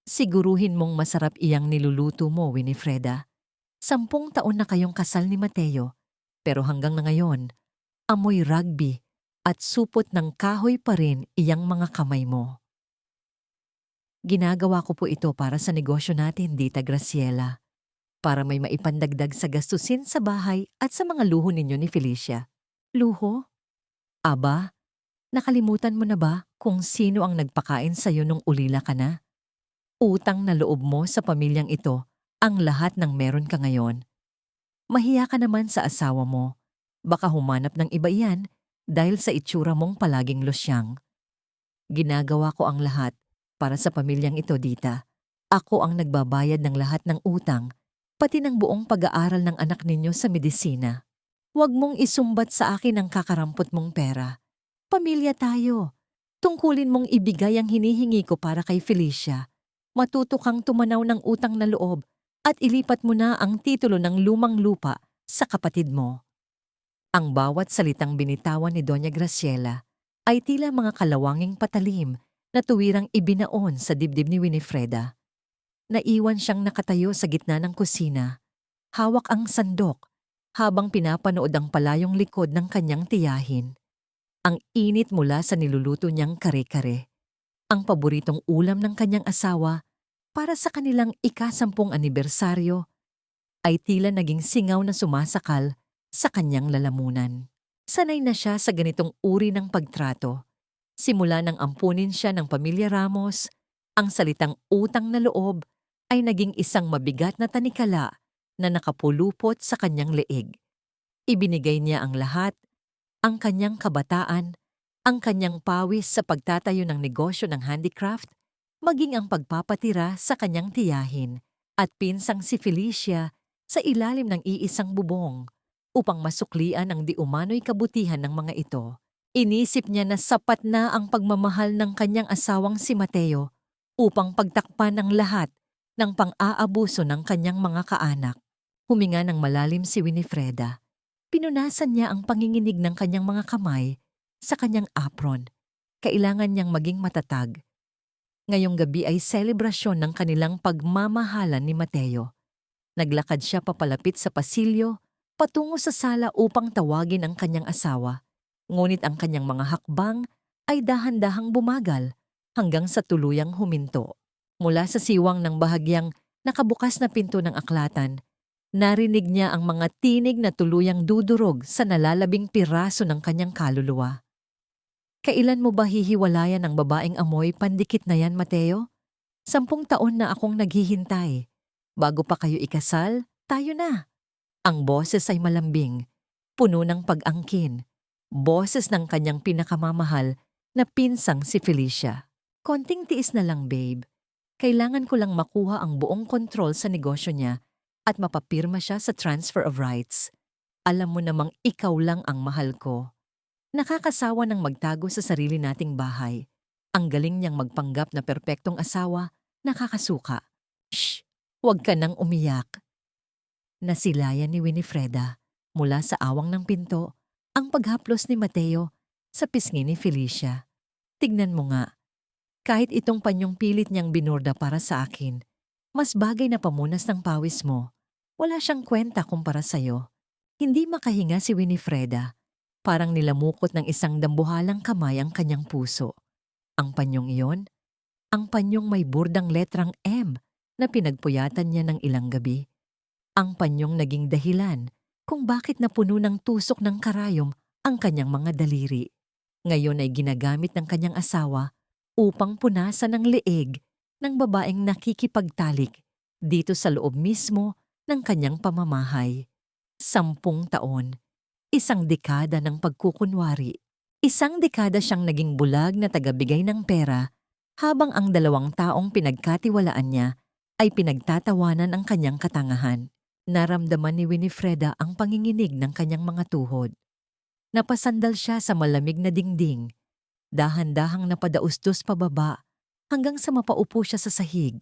Siguruhin mong masarap iyang niluluto mo, Winifreda. 10 taon na kayong kasal ni Mateo, pero hanggang na ngayon, amoy rugby at supot ng kahoy pa rin iyang mga kamay mo. Ginagawa ko po ito para sa negosyo natin, Dita Graciela, para may maipandagdag sa gastusin sa bahay at sa mga luho ninyo ni Felicia. Luho? Aba, nakalimutan mo na ba kung sino ang nagpakain sa'yo nung ulila ka na? Utang na loob mo sa pamilyang ito ang lahat ng meron ka ngayon. Mahiya ka naman sa asawa mo. Baka humanap ng iba yan dahil sa itsura mong palaging losyang. Ginagawa ko ang lahat para sa pamilyang ito, Dita. Ako ang nagbabayad ng lahat ng utang, pati ng buong pag-aaral ng anak ninyo sa medisina. Huwag mong isumbat sa akin ang kakarampot mong pera. Pamilya tayo. Tungkulin mong ibigay ang hinihingi ko para kay Felicia. Matuto kang tumanaw ng utang na loob at ilipat mo na ang titulo ng lumang lupa sa kapatid mo. Ang bawat salitang binitawan ni Doña Graciela ay tila mga kalawanging patalim na tuwirang ibinaon sa dibdib ni Winifreda. Naiwan siyang nakatayo sa gitna ng kusina, hawak ang sandok habang pinapanood ang palayong likod ng kanyang tiyahin. Ang init mula sa niluluto niyang kare-kare, ang paboritong ulam ng kanyang asawa para sa kanilang ika-10 anibersaryo, ay tila naging singaw na sumasakal sa kanyang lalamunan. Sanay na siya sa ganitong uri ng pagtrato. Simula nang ampunin siya ng pamilya Ramos, ang salitang utang na loob ay naging isang mabigat na tanikala na nakapulupot sa kanyang leeg. Ibinigay niya ang lahat, ang kanyang kabataan, ang kanyang pawis sa pagtatayo ng negosyo ng handicraft, maging ang pagpapatira sa kanyang tiyahin at pinsang si Felicia sa ilalim ng iisang bubong upang masuklian ang di umano'y kabutihan ng mga ito. Inisip niya na sapat na ang pagmamahal ng kanyang asawang si Mateo upang pagtakpan ang lahat ng pang-aabuso ng kanyang mga kaanak. Huminga ng malalim si Winifreda. Pinunasan niya ang panginginig ng kanyang mga kamay sa kanyang apron. Kailangan niyang maging matatag. Ngayong gabi ay selebrasyon ng kanilang pagmamahalan ni Mateo. Naglakad siya papalapit sa pasilyo, patungo sa sala upang tawagin ang kanyang asawa. Ngunit ang kanyang mga hakbang ay dahan-dahang bumagal hanggang sa tuluyang huminto. Mula sa siwang ng bahagyang nakabukas na pinto ng aklatan, narinig niya ang mga tinig na tuluyang dudurog sa nalalabing piraso ng kanyang kaluluwa. Kailan mo ba hihiwalayan ang babaeng amoy pandikit na yan, Mateo? 10 taon na akong naghihintay. Bago pa kayo ikasal, tayo na. Ang boses ay malambing, puno ng pag-angkin. Boses ng kanyang pinakamamahal na pinsang si Felicia. Konting tiis na lang, babe. Kailangan ko lang makuha ang buong kontrol sa negosyo niya at mapapirma siya sa transfer of rights. Alam mo namang ikaw lang ang mahal ko. Nakakasawa ng magtago sa sarili nating bahay. Ang galing niyang magpanggap na perpektong asawa, nakakasuka. Shh! Huwag ka nang umiyak. Nasilayan ni Winifreda mula sa awang ng pinto ang paghaplos ni Mateo sa pisngi ni Felicia. Tignan mo nga, kahit itong panyong pilit niyang binorda para sa akin, mas bagay na pamunas ng pawis mo. Wala siyang kwenta kumpara sa'yo. Hindi makahinga si Winifreda. Parang nilamukot ng isang dambuhalang kamay ang kanyang puso. Ang panyong iyon, ang panyong may burdang letrang M na pinagpuyatan niya ng ilang gabi. Ang panyong naging dahilan kung bakit napuno ng tusok ng karayom ang kanyang mga daliri. Ngayon ay ginagamit ng kanyang asawa upang punasan ang leeg ng babaeng nakikipagtalik dito sa loob mismo ng kanyang pamamahay. 10 taon. Isang dekada ng pagkukunwari. Isang dekada siyang naging bulag na tagabigay ng pera habang ang 2 taong pinagkatiwalaan niya ay pinagtatawanan ang kanyang katangahan. Naramdaman ni Winifreda ang panginginig ng kanyang mga tuhod. Napasandal siya sa malamig na dingding. Dahan-dahang napadaustos pababa hanggang sa mapaupo siya sa sahig.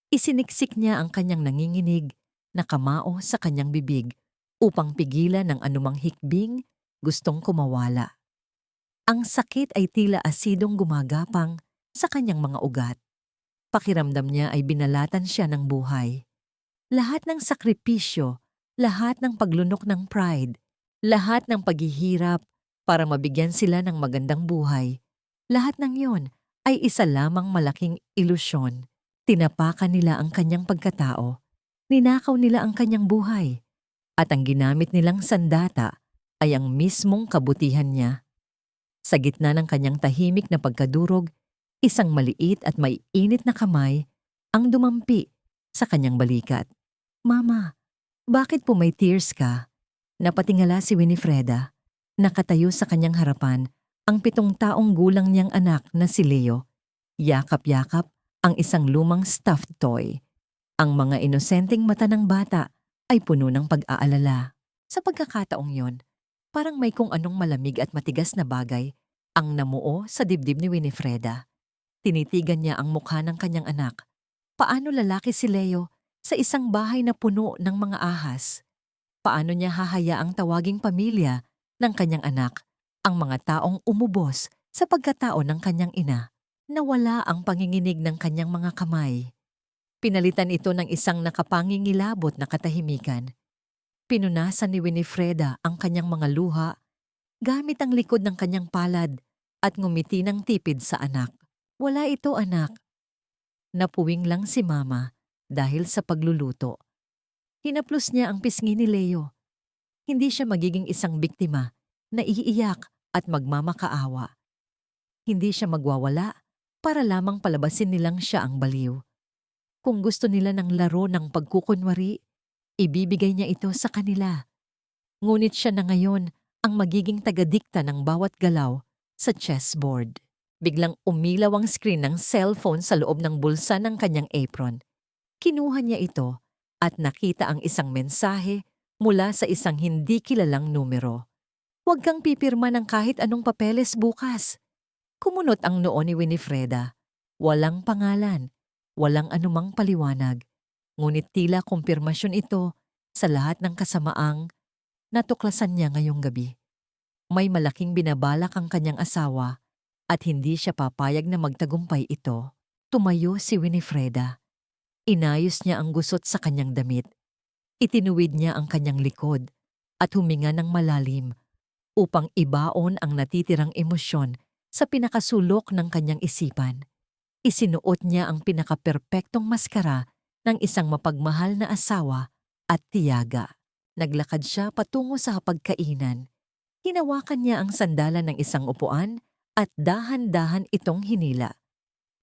Isiniksik niya ang kanyang nanginginig na kamao sa kanyang bibig upang pigilan ng anumang hikbing gustong kumawala. Ang sakit ay tila asidong gumagapang sa kanyang mga ugat. Pakiramdam niya ay binalatan siya ng buhay. Lahat ng sakripisyo, lahat ng paglunok ng pride, lahat ng paghihirap para mabigyan sila ng magandang buhay, lahat ng yon ay isa lamang malaking ilusyon. Tinapakan nila ang kanyang pagkatao, ninakaw nila ang kanyang buhay, at ang ginamit nilang sandata ay ang mismong kabutihan niya. Sa gitna ng kanyang tahimik na pagkadurog, isang maliit at maiinit na kamay ang dumampi sa kanyang balikat. "Mama, bakit po may tears ka?" Napatingala si Winifreda. Nakatayo sa kanyang harapan ang 7 taong gulang niyang anak na si Leo. Yakap-yakap ang isang lumang stuffed toy. Ang mga inosenteng mata ng bata ay puno ng pag-aalala. Sa pagkakataong yon, parang may kung anong malamig at matigas na bagay ang namuo sa dibdib ni Winifreda. Tinitigan niya ang mukha ng kanyang anak. Paano lalaki si Leo sa isang bahay na puno ng mga ahas? Paano niya hahayaang tawaging pamilya ng kanyang anak ang mga taong umubos sa pagkatao ng kanyang ina? Nawala ang panginginig ng kanyang mga kamay. Pinalitan ito ng isang nakapangingilabot na katahimikan. Pinunasan ni Winifreda ang kanyang mga luha gamit ang likod ng kanyang palad at ngumiti ng tipid sa anak. "Wala ito, anak." Napuwing lang si Mama dahil sa pagluluto. Hinaplos niya ang pisngi ni Leo. Hindi siya magiging isang biktima na iiyak at magmamakaawa. Hindi siya magwawala para lamang palabasin nilang siya ang baliw. Kung gusto nila ng laro ng pagkukunwari, ibibigay niya ito sa kanila. Ngunit siya na ngayon ang magiging tagadikta ng bawat galaw sa chessboard. Biglang umilaw ang screen ng cellphone sa loob ng bulsa ng kanyang apron. Kinuha niya ito at nakita ang isang mensahe mula sa isang hindi kilalang numero. "Huwag kang pipirma ng kahit anong papeles bukas." Kumunot ang noo ni Winifreda. Walang pangalan, walang anumang paliwanag. Ngunit tila kumpirmasyon ito sa lahat ng kasamaang natuklasan niya ngayong gabi. May malaking binabalak ang kanyang asawa at hindi siya papayag na magtagumpay ito. Tumayo si Winifreda. Inayos niya ang gusot sa kanyang damit. Itinuwid niya ang kanyang likod at huminga ng malalim upang ibaon ang natitirang emosyon sa pinakasulok ng kanyang isipan. Isinuot niya ang pinakaperpektong maskara ng isang mapagmahal na asawa at tiyaga. Naglakad siya patungo sa hapagkainan. Hinawakan niya ang sandalan ng isang upuan at dahan-dahan itong hinila.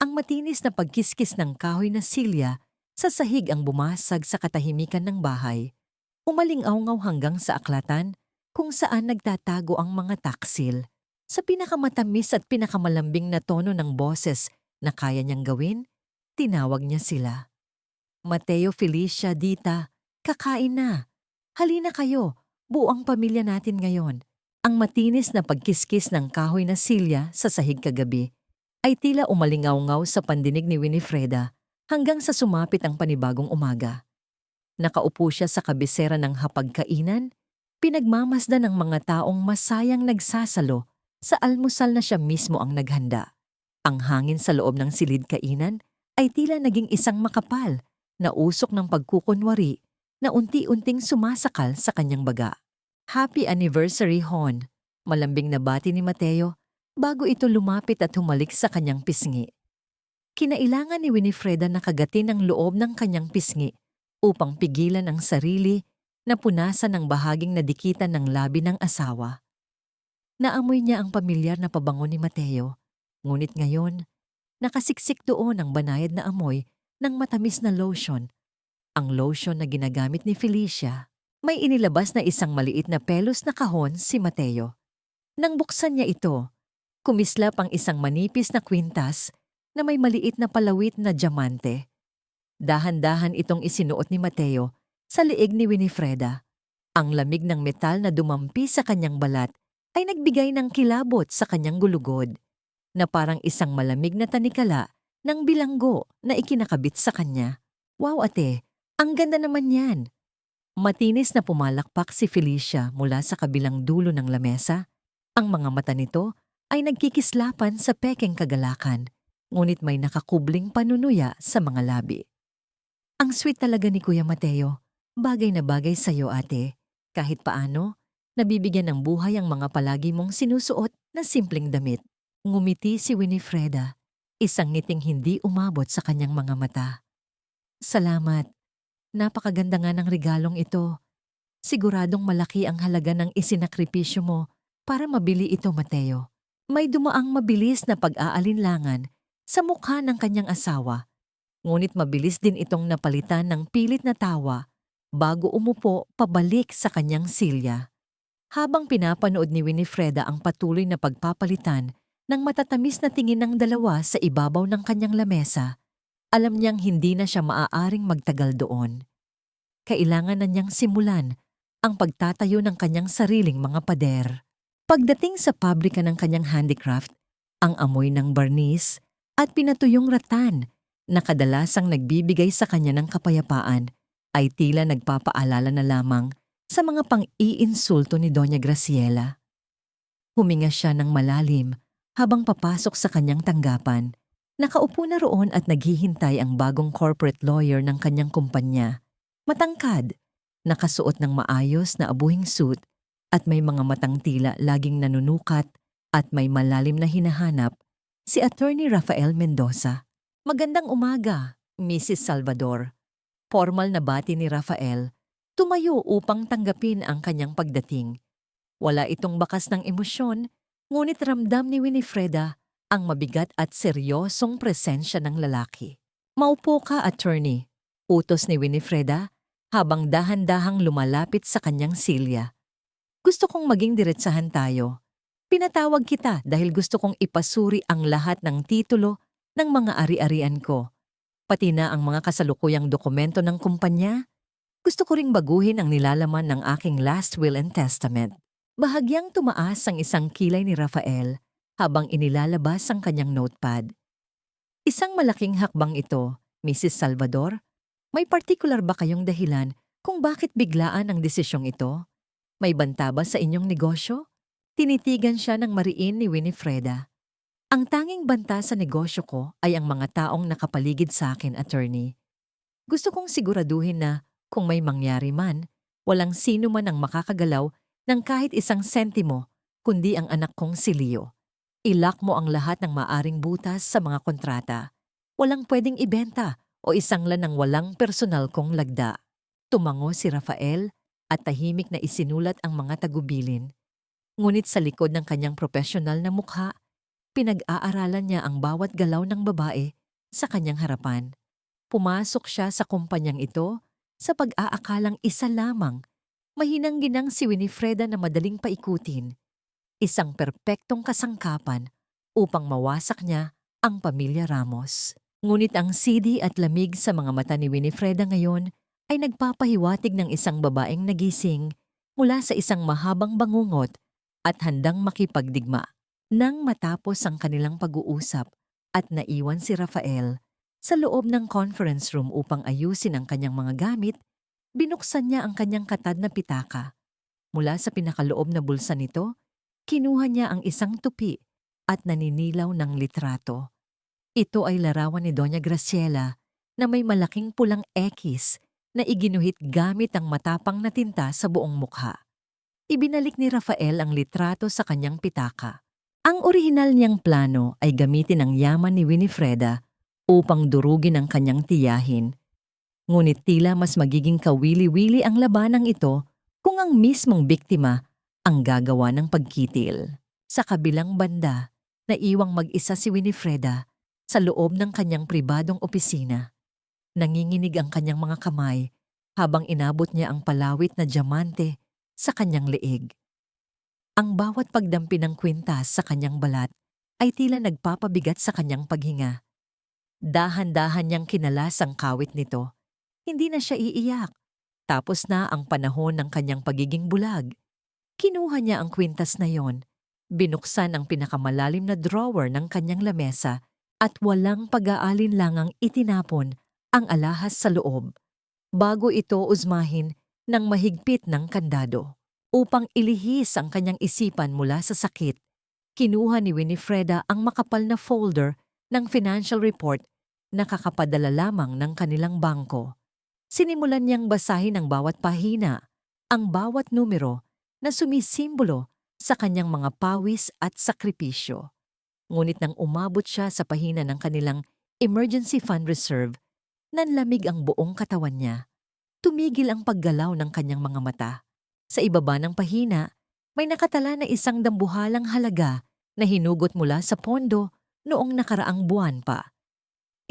Ang matinis na pagkiskis ng kahoy na silya sa sahig ang bumasag sa katahimikan ng bahay. Umalingaw-ngaw hanggang sa aklatan kung saan nagtatago ang mga taksil. Sa pinakamatamis at pinakamalambing na tono ng boses na kaya niyang gawin, tinawag niya sila. "Mateo, Felicia, Dita, kakain na. Halina kayo, buong pamilya natin ngayon." Ang matinis na pagkiskis ng kahoy na silya sa sahig kagabi ay tila umalingaw-ngaw sa pandinig ni Winifreda hanggang sa sumapit ang panibagong umaga. Nakaupo siya sa kabisera ng hapagkainan, pinagmamasdan ng mga taong masayang nagsasalo sa almusal na siya mismo ang naghanda. Ang hangin sa loob ng silid kainan ay tila naging isang makapal na usok ng pagkukunwari na unti-unting sumasakal sa kanyang baga. "Happy anniversary, Hon," malambing na bati ni Mateo bago ito lumapit at humalik sa kanyang pisngi. Kinailangan ni Winifreda na kagatin ang loob ng kanyang pisngi upang pigilan ang sarili na punasan ng bahaging nadikitan ng labi ng asawa. Naamoy niya ang pamilyar na pabango ni Mateo, ngunit ngayon, nakasiksik doon ang banayad na amoy ng matamis na lotion, ang lotion na ginagamit ni Felicia. May inilabas na isang maliit na pelos na kahon si Mateo. Nang buksan niya ito, kumislap ang isang manipis na kwintas na may maliit na palawit na diamante. Dahan-dahan itong isinuot ni Mateo sa liig ni Winifreda. Ang lamig ng metal na dumampi sa kanyang balat ay nagbigay ng kilabot sa kanyang gulugod, na parang isang malamig na tanikala ng bilanggo na ikinakabit sa kanya. "Wow, ate, ang ganda naman yan." Matinis na pumalakpak si Felicia mula sa kabilang dulo ng lamesa. Ang mga mata nito ay nagkikislapan sa pekeng kagalakan. ngunit may nakakubling panunuya sa mga labi. Ang sweet talaga ni Kuya Mateo. Bagay na bagay sa'yo, ate. Kahit paano, nabibigyan ng buhay ang mga palagi mong sinusuot na simpleng damit. Ngumiti si Winifreda, isang ngiting hindi umabot sa kanyang mga mata. Salamat. Napakaganda nga ng regalong ito. Siguradong malaki ang halaga ng isinakripisyo mo para mabili ito, Mateo. May dumaang mabilis na pag-aalinlangan sa mukha ng kanyang asawa, ngunit mabilis din itong napalitan ng pilit na tawa bago umupo pabalik sa kanyang silya. Habang pinapanood ni Winifreda ang patuloy na pagpapalitan ng matatamis na tingin ng dalawa sa ibabaw ng kanyang lamesa, alam niyang hindi na siya maaaring magtagal doon. Kailangan na niyang simulan ang pagtatayo ng kanyang sariling mga pader. Pagdating sa pabrika ng kanyang handicraft, ang amoy ng barnis at pinatuyong rattan na kadalasang nagbibigay sa kanya ng kapayapaan ay tila nagpapaalala na lamang sa mga pang-iinsulto ni Doña Graciela. Huminga siya ng malalim habang papasok sa kanyang tanggapan. Nakaupo na roon at naghihintay ang bagong corporate lawyer ng kanyang kumpanya. Matangkad, nakasuot ng maayos na abuhing suit at may mga matang tila laging nanunukat at may malalim na hinahanap, si Attorney Rafael Mendoza. Magandang umaga, Mrs. Salvador. Formal na bati ni Rafael, tumayo upang tanggapin ang kanyang pagdating. Wala itong bakas ng emosyon, ngunit ramdam ni Winifreda ang mabigat at seryosong presensya ng lalaki. Maupo ka, Attorney, utos ni Winifreda habang dahan-dahang lumalapit sa kanyang silya. Gusto kong maging diretsahan tayo. Pinatawag kita dahil gusto kong ipasuri ang lahat ng titulo ng mga ari-arian ko, pati na ang mga kasalukuyang dokumento ng kumpanya. Gusto ko ring baguhin ang nilalaman ng aking last will and testament. Bahagyang tumaas ang isang kilay ni Rafael habang inilalabas ang kanyang notepad. Isang malaking hakbang ito, Mrs. Salvador. May particular ba kayong dahilan kung bakit biglaan ang desisyong ito? May banta ba sa inyong negosyo? Tinitigan siya ng mariin ni Winifreda. Ang tanging banta sa negosyo ko ay ang mga taong nakapaligid sa akin, Attorney. Gusto kong siguraduhin na kung may mangyari man, walang sino man ang makakagalaw ng kahit isang sentimo, kundi ang anak kong si Leo. Ilock mo ang lahat ng maaring butas sa mga kontrata. Walang pwedeng ibenta o isanglan ng walang personal kong lagda. Tumango si Rafael at tahimik na isinulat ang mga tagubilin. Ngunit sa likod ng kanyang profesional na mukha, pinag-aaralan niya ang bawat galaw ng babae sa kanyang harapan. Pumasok siya sa kumpanyang ito sa pag-aakalang isa lamang. Mahinang-ginang si Winifreda na madaling paikutin. Isang perpektong kasangkapan upang mawasak niya ang pamilya Ramos. Ngunit ang sidi at lamig sa mga mata ni Winifreda ngayon ay nagpapahiwatig ng isang babaeng nagising mula sa isang mahabang bangungot at handang makipagdigma. Nang matapos ang kanilang pag-uusap at naiwan si Rafael sa loob ng conference room upang ayusin ang kanyang mga gamit, binuksan niya ang kanyang katad na pitaka. Mula sa pinakaloob na bulsa nito, kinuha niya ang isang tupi at naninilaw ng litrato. Ito ay larawan ni Doña Graciela na may malaking pulang X na iginuhit gamit ang matapang na tinta sa buong mukha. Ibinalik ni Rafael ang litrato sa kanyang pitaka. Ang orihinal niyang plano ay gamitin ang yaman ni Winifreda upang durugin ang kanyang tiyahin. Ngunit tila mas magiging kawili-wili ang labanang ito kung ang mismong biktima ang gagawa ng pagkitil. Sa kabilang banda, naiwang mag-isa si Winifreda sa loob ng kanyang pribadong opisina. Nanginginig ang kanyang mga kamay habang inabot niya ang palawit na diamante sa kanyang leeg. Ang bawat pagdampi ng kwintas sa kanyang balat ay tila nagpapabigat sa kanyang paghinga. Dahan-dahan niyang kinalas ang kawit nito. Hindi na siya iiyak. Tapos na ang panahon ng kanyang pagiging bulag. Kinuha niya ang kwintas na yon, binuksan ang pinakamalalim na drawer ng kanyang lamesa at walang pag-aalinlangang itinapon ang alahas sa loob, bago ito uzmahin ng mahigpit ng kandado. Upang ilihis ang kanyang isipan mula sa sakit, kinuha ni Winifreda ang makapal na folder ng financial report na kakapadala lamang ng kanilang bangko. Sinimulan niyang basahin ang bawat pahina, ang bawat numero na sumisimbolo sa kanyang mga pawis at sakripisyo. Ngunit nang umabot siya sa pahina ng kanilang emergency fund reserve, nanlamig ang buong katawan niya. Tumigil ang paggalaw ng kanyang mga mata. Sa ibaba ng pahina, may nakatala na isang dambuhalang halaga na hinugot mula sa pondo noong nakaraang buwan pa.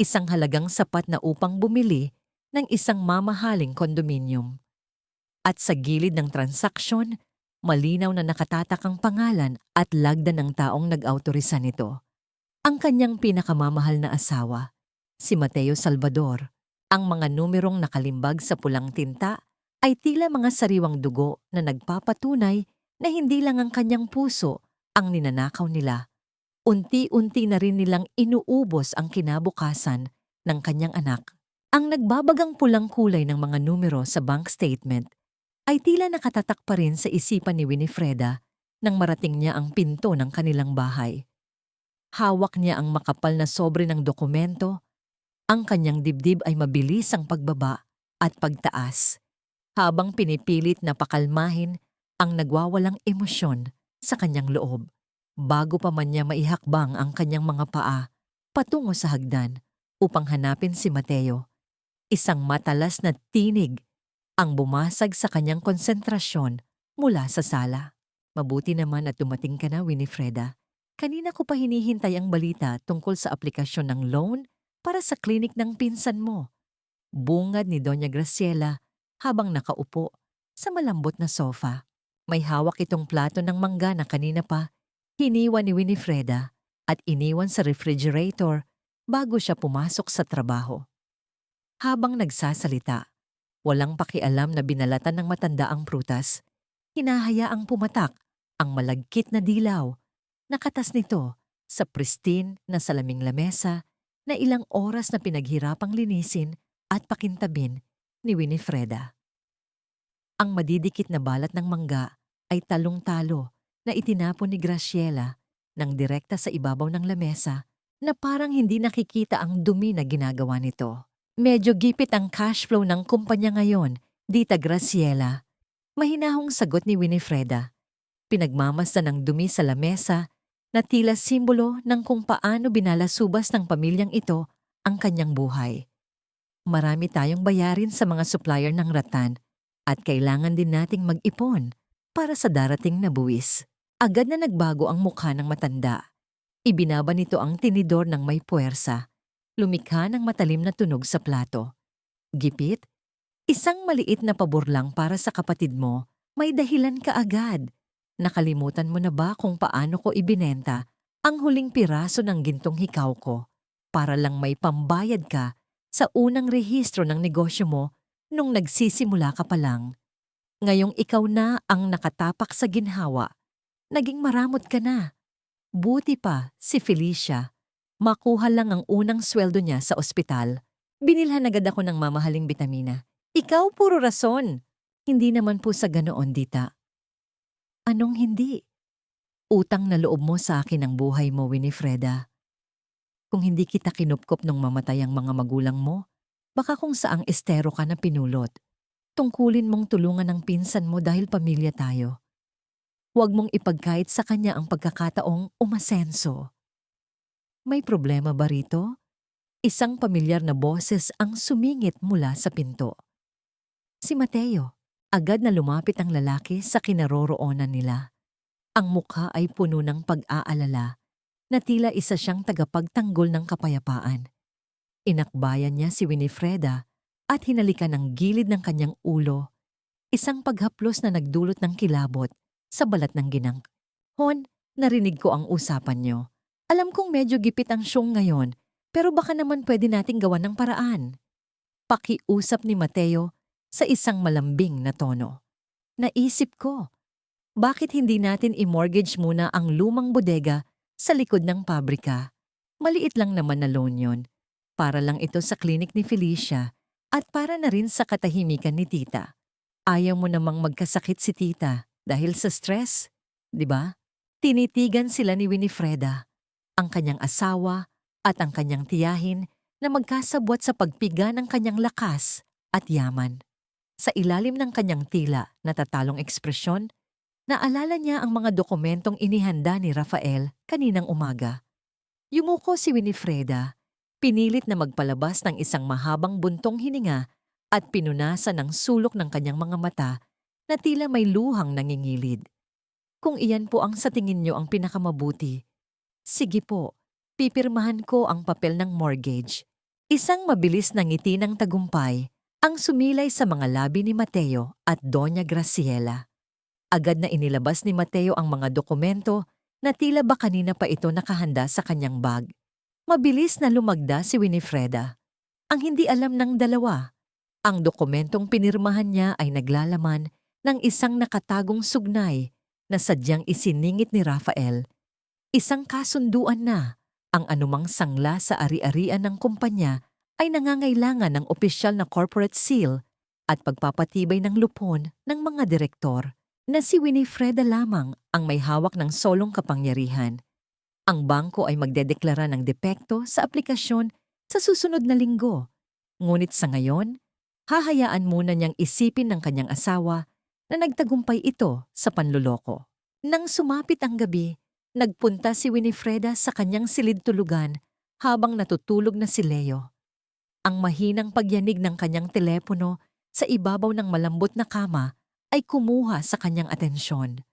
Isang halagang sapat na upang bumili ng isang mamahaling kondominium. At sa gilid ng transaksyon, malinaw na nakatatak ang pangalan at lagda ng taong nag-autorisa nito. Ang kanyang pinakamamahal na asawa, si Mateo Salvador. Ang mga numerong nakalimbag sa pulang tinta ay tila mga sariwang dugo na nagpapatunay na hindi lang ang kanyang puso ang ninanakaw nila. Unti-unti na rin nilang inuubos ang kinabukasan ng kanyang anak. Ang nagbabagang pulang kulay ng mga numero sa bank statement ay tila nakatatak pa rin sa isipan ni Winifreda nang marating niya ang pinto ng kanilang bahay. Hawak niya ang makapal na sobre ng dokumento. Ang kanyang dibdib ay mabilis ang pagbaba at pagtaas, habang pinipilit na pakalmahin ang nagwawalang emosyon sa kanyang loob. Bago pa man niya maihakbang ang kanyang mga paa patungo sa hagdan upang hanapin si Mateo, isang matalas na tinig ang bumasag sa kanyang konsentrasyon mula sa sala. Mabuti naman at dumating ka na, Winifreda. Kanina ko pa hinihintay ang balita tungkol sa aplikasyon ng loan para sa klinik ng pinsan mo. Bungad ni Doña Graciela habang nakaupo sa malambot na sofa. May hawak itong plato ng mangga na kanina pa hiniwa ni Winifreda at iniwan sa refrigerator bago siya pumasok sa trabaho. Habang nagsasalita, walang pakialam na binalatan ng matanda ang prutas. Hinahayaang pumatak ang malagkit na dilaw. Nakatas nito sa pristine na salaming lamesa na ilang oras na pinaghirapang linisin at pakintabin ni Winifreda. Ang madidikit na balat ng mangga ay talong-talo na itinapon ni Graciela nang direkta sa ibabaw ng lamesa na parang hindi nakikita ang dumi na ginagawa nito. Medyo gipit ang cash flow ng kumpanya ngayon, Dita Graciela. Mahinahong sagot ni Winifreda. Pinagmamasdan ng dumi sa lamesa na tila simbolo ng kung paano binalasubas ng pamilyang ito ang kanyang buhay. Marami tayong bayarin sa mga supplier ng ratan at kailangan din nating mag-ipon para sa darating na buwis. Agad na nagbago ang mukha ng matanda. Ibinaba nito ang tinidor ng may puwersa. Lumikha ng matalim na tunog sa plato. Gipit, isang maliit na pabor lang para sa kapatid mo, may dahilan ka agad. Nakalimutan mo na ba kung paano ko ibinenta ang huling piraso ng gintong hikaw ko para lang may pambayad ka sa unang rehistro ng negosyo mo nung nagsisimula ka pa lang? Ngayong ikaw na ang nakatapak sa ginhawa, naging maramot ka na. Buti pa si Felicia, makuha lang ang unang sweldo niya sa ospital. Binilhan agad ako ng mamahaling bitamina. Ikaw puro rason. Hindi naman po sa ganoon, Dita. Anong hindi? Utang na loob mo sa akin ang buhay mo, Winifreda. Kung hindi kita kinupkop nung mamatay ang mga magulang mo, baka kung saang estero ka na pinulot. Tungkulin mong tulungan ang pinsan mo dahil pamilya tayo. Huwag mong ipagkait sa kanya ang pagkakataong umasenso. May problema ba rito? Isang pamilyar na boses ang sumingit mula sa pinto. Si Mateo. Agad na lumapit ang lalaki sa kinaroroonan nila. Ang mukha ay puno ng pag-aalala na tila isa siyang tagapagtanggol ng kapayapaan. Inakbayan niya si Winifreda at hinalikan ang gilid ng kanyang ulo, isang paghaplos na nagdulot ng kilabot sa balat ng ginang. Hon, narinig ko ang usapan niyo. Alam kong medyo gipit ang siyong ngayon, pero baka naman pwede nating gawan ng paraan. Pakiusap ni Mateo sa isang malambing na tono. Naisip ko, bakit hindi natin i-mortgage muna ang lumang bodega sa likod ng pabrika? Maliit lang naman na loan yon. Para lang ito sa klinik ni Felicia at para na rin sa katahimikan ni Tita. Ayaw mo namang magkasakit si Tita dahil sa stress, di ba? Tinitigan sila ni Winifreda. Ang kanyang asawa at ang kanyang tiyahin na magkasabwat sa pagpiga ng kanyang lakas at yaman. Sa ilalim ng kanyang tila natatalong ekspresyon, naalala niya ang mga dokumentong inihanda ni Rafael kaninang umaga. Yumuko si Winifreda, pinilit na magpalabas ng isang mahabang buntong hininga at pinunasan ng sulok ng kanyang mga mata na tila may luhang nangingilid. Kung iyan po ang sa tingin niyo ang pinakamabuti, sige po, pipirmahan ko ang papel ng mortgage. Isang mabilis na ngiti ng tagumpay ang sumilay sa mga labi ni Mateo at Doña Graciela. Agad na inilabas ni Mateo ang mga dokumento na tila ba kanina pa ito nakahanda sa kanyang bag. Mabilis na lumagda si Winifreda. Ang hindi alam ng dalawa, ang dokumentong pinirmahan niya ay naglalaman ng isang nakatagong sugnay na sadyang isiningit ni Rafael. Isang kasunduan na ang anumang sangla sa ari-arian ng kumpanya ay nangangailangan ng opisyal na corporate seal at pagpapatibay ng lupon ng mga direktor na si Winifreda lamang ang may hawak ng solong kapangyarihan. Ang bangko ay magdedeklara ng depekto sa aplikasyon sa susunod na linggo. Ngunit sa ngayon, hahayaan muna niyang isipin ng kanyang asawa na nagtagumpay ito sa panluloko. Nang sumapit ang gabi, nagpunta si Winifreda sa kanyang silid-tulugan habang natutulog na si Leo. Ang mahinang pagyanig ng kanyang telepono sa ibabaw ng malambot na kama ay kumuha sa kanyang atensyon.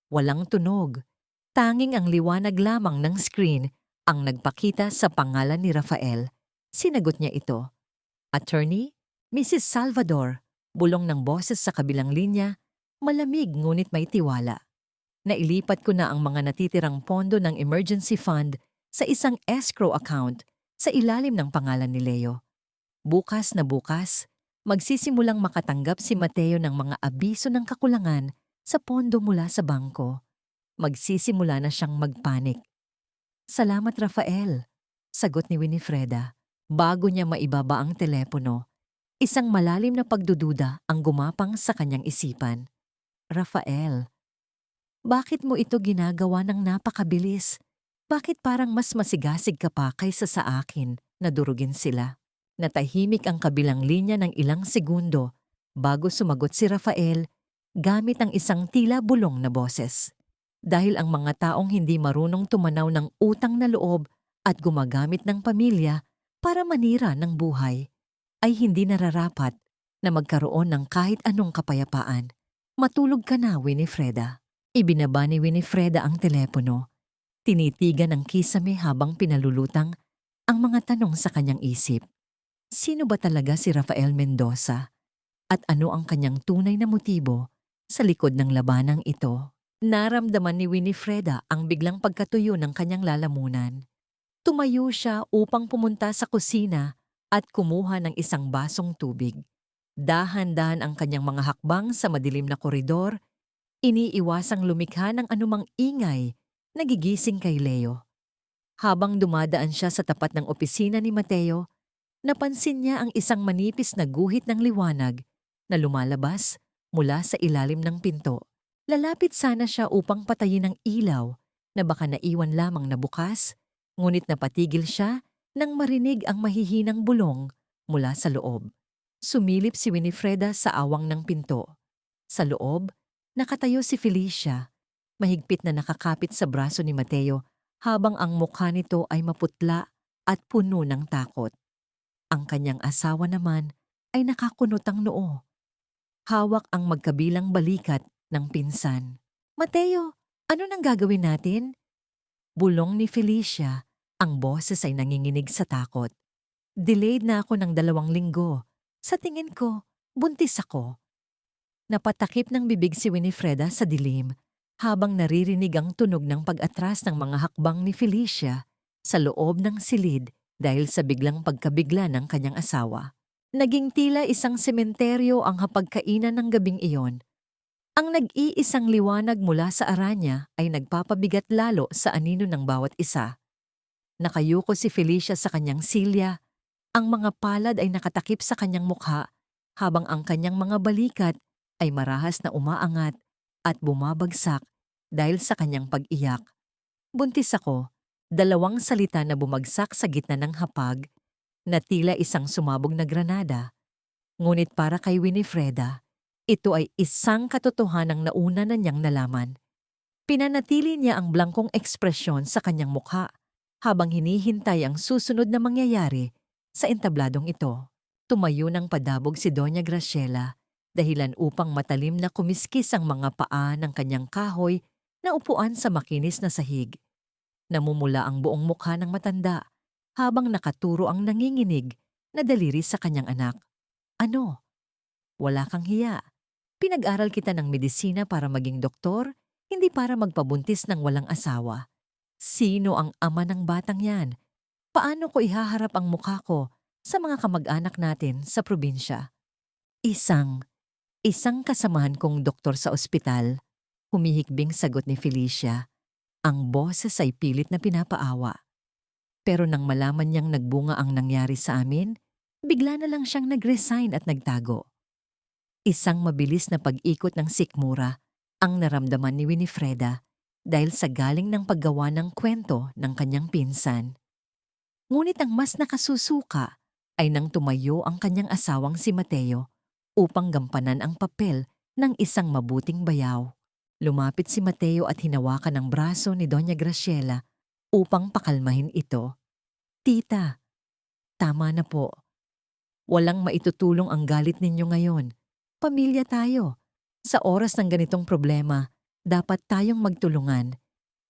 Walang tunog, tanging ang liwanag lamang ng screen ang nagpakita sa pangalan ni Rafael. Sinagot niya ito. Attorney, Mrs. Salvador, bulong ng boses sa kabilang linya, malamig ngunit may tiwala. Nailipat ko na ang mga natitirang pondo ng emergency fund sa isang escrow account sa ilalim ng pangalan ni Leo. Bukas na bukas, magsisimulang makatanggap si Mateo ng mga abiso ng kakulangan sa pondo mula sa bangko. Magsisimula na siyang magpanik. Salamat Rafael, sagot ni Winifreda. Bago niya maibaba ang telepono, isang malalim na pagdududa ang gumapang sa kanyang isipan. Rafael, bakit mo ito ginagawa ng napakabilis? Bakit parang mas masigasig ka pa kaysa sa akin na durugin sila? Natahimik ang kabilang linya ng ilang segundo bago sumagot si Rafael gamit ang isang tila bulong na boses. Dahil ang mga taong hindi marunong tumanaw ng utang na loob at gumagamit ng pamilya para manira ng buhay, ay hindi nararapat na magkaroon ng kahit anong kapayapaan. Matulog ka na, Winifreda. Ibinaba ni Winifreda ang telepono. Tinitigan ng kisame habang pinalulutang ang mga tanong sa kanyang isip. Sino ba talaga si Rafael Mendoza? At ano ang kanyang tunay na motibo sa likod ng labanang ito? Naramdaman ni Winifreda ang biglang pagkatuyo ng kanyang lalamunan. Tumayo siya upang pumunta sa kusina at kumuha ng isang basong tubig. Dahan-dahan ang kanyang mga hakbang sa madilim na koridor, iniiwasang lumikha ng anumang ingay, nagigising kay Leo. Habang dumadaan siya sa tapat ng opisina ni Mateo, napansin niya ang isang manipis na guhit ng liwanag na lumalabas mula sa ilalim ng pinto. Lalapit sana siya upang patayin ang ilaw na baka naiwan lamang na bukas, ngunit napatigil siya nang marinig ang mahihinang bulong mula sa loob. Sumilip si Winifreda sa awang ng pinto. Sa loob, nakatayo si Felicia, mahigpit na nakakapit sa braso ni Mateo habang ang mukha nito ay maputla at puno ng takot. Ang kanyang asawa naman ay nakakunot ang noo. Hawak ang magkabilang balikat ng pinsan. Mateo, ano nang gagawin natin? Bulong ni Felicia, ang boses ay nanginginig sa takot. Delayed na ako ng 2 linggo. Sa tingin ko, buntis ako. Napatakip ng bibig si Winifreda sa dilim habang naririnig ang tunog ng pag-atras ng mga hakbang ni Felicia sa loob ng silid dahil sa biglang pagkabigla ng kanyang asawa. Naging tila isang sementeryo ang hapagkainan ng gabing iyon. Ang nag-iisang liwanag mula sa aranya ay nagpapabigat lalo sa anino ng bawat isa. Nakayuko si Felicia sa kanyang silya, ang mga palad ay nakatakip sa kanyang mukha habang ang kanyang mga balikat ay marahas na umaangat at bumabagsak dahil sa kanyang pag-iyak. Buntis ako, Dalawang salita na bumagsak sa gitna ng hapag na tila isang sumabog na granada. Ngunit para kay Winifreda, ito ay isang katotohanang nauna na niyang nalaman. Pinanatili niya ang blangkong ekspresyon sa kanyang mukha habang hinihintay ang susunod na mangyayari sa entabladong ito. Tumayo ng padabog si Doña Graciela dahilan upang matalim na kumiskis ang mga paa ng kanyang kahoy na upuan sa makinis na sahig. Namumula ang buong mukha ng matanda habang nakaturo ang nanginginig na daliri sa kanyang anak. Ano? Wala kang hiya. Pinag-aral kita ng medisina para maging doktor, hindi para magpabuntis ng walang asawa. Sino ang ama ng batang yan? Paano ko ihaharap ang mukha ko sa mga kamag-anak natin sa probinsya? Isang kasamahan kong doktor sa ospital, humihikbing sagot ni Felicia. Ang boses ay pilit na pinapaawa. Pero nang malaman niyang nagbunga ang nangyari sa amin, bigla na lang siyang nag-resign at nagtago. Isang mabilis na pag-ikot ng sikmura ang naramdaman ni Winifreda dahil sa galing ng paggawa ng kwento ng kanyang pinsan. Ngunit ang mas nakasusuka ay nang tumayo ang kanyang asawang si Mateo upang gampanan ang papel ng isang mabuting bayaw. Lumapit si Mateo at hinawakan ang braso ni Doña Graciela upang pakalmahin ito. Tita, tama na po. Walang maitutulong ang galit ninyo ngayon. Pamilya tayo. Sa oras ng ganitong problema, dapat tayong magtulungan.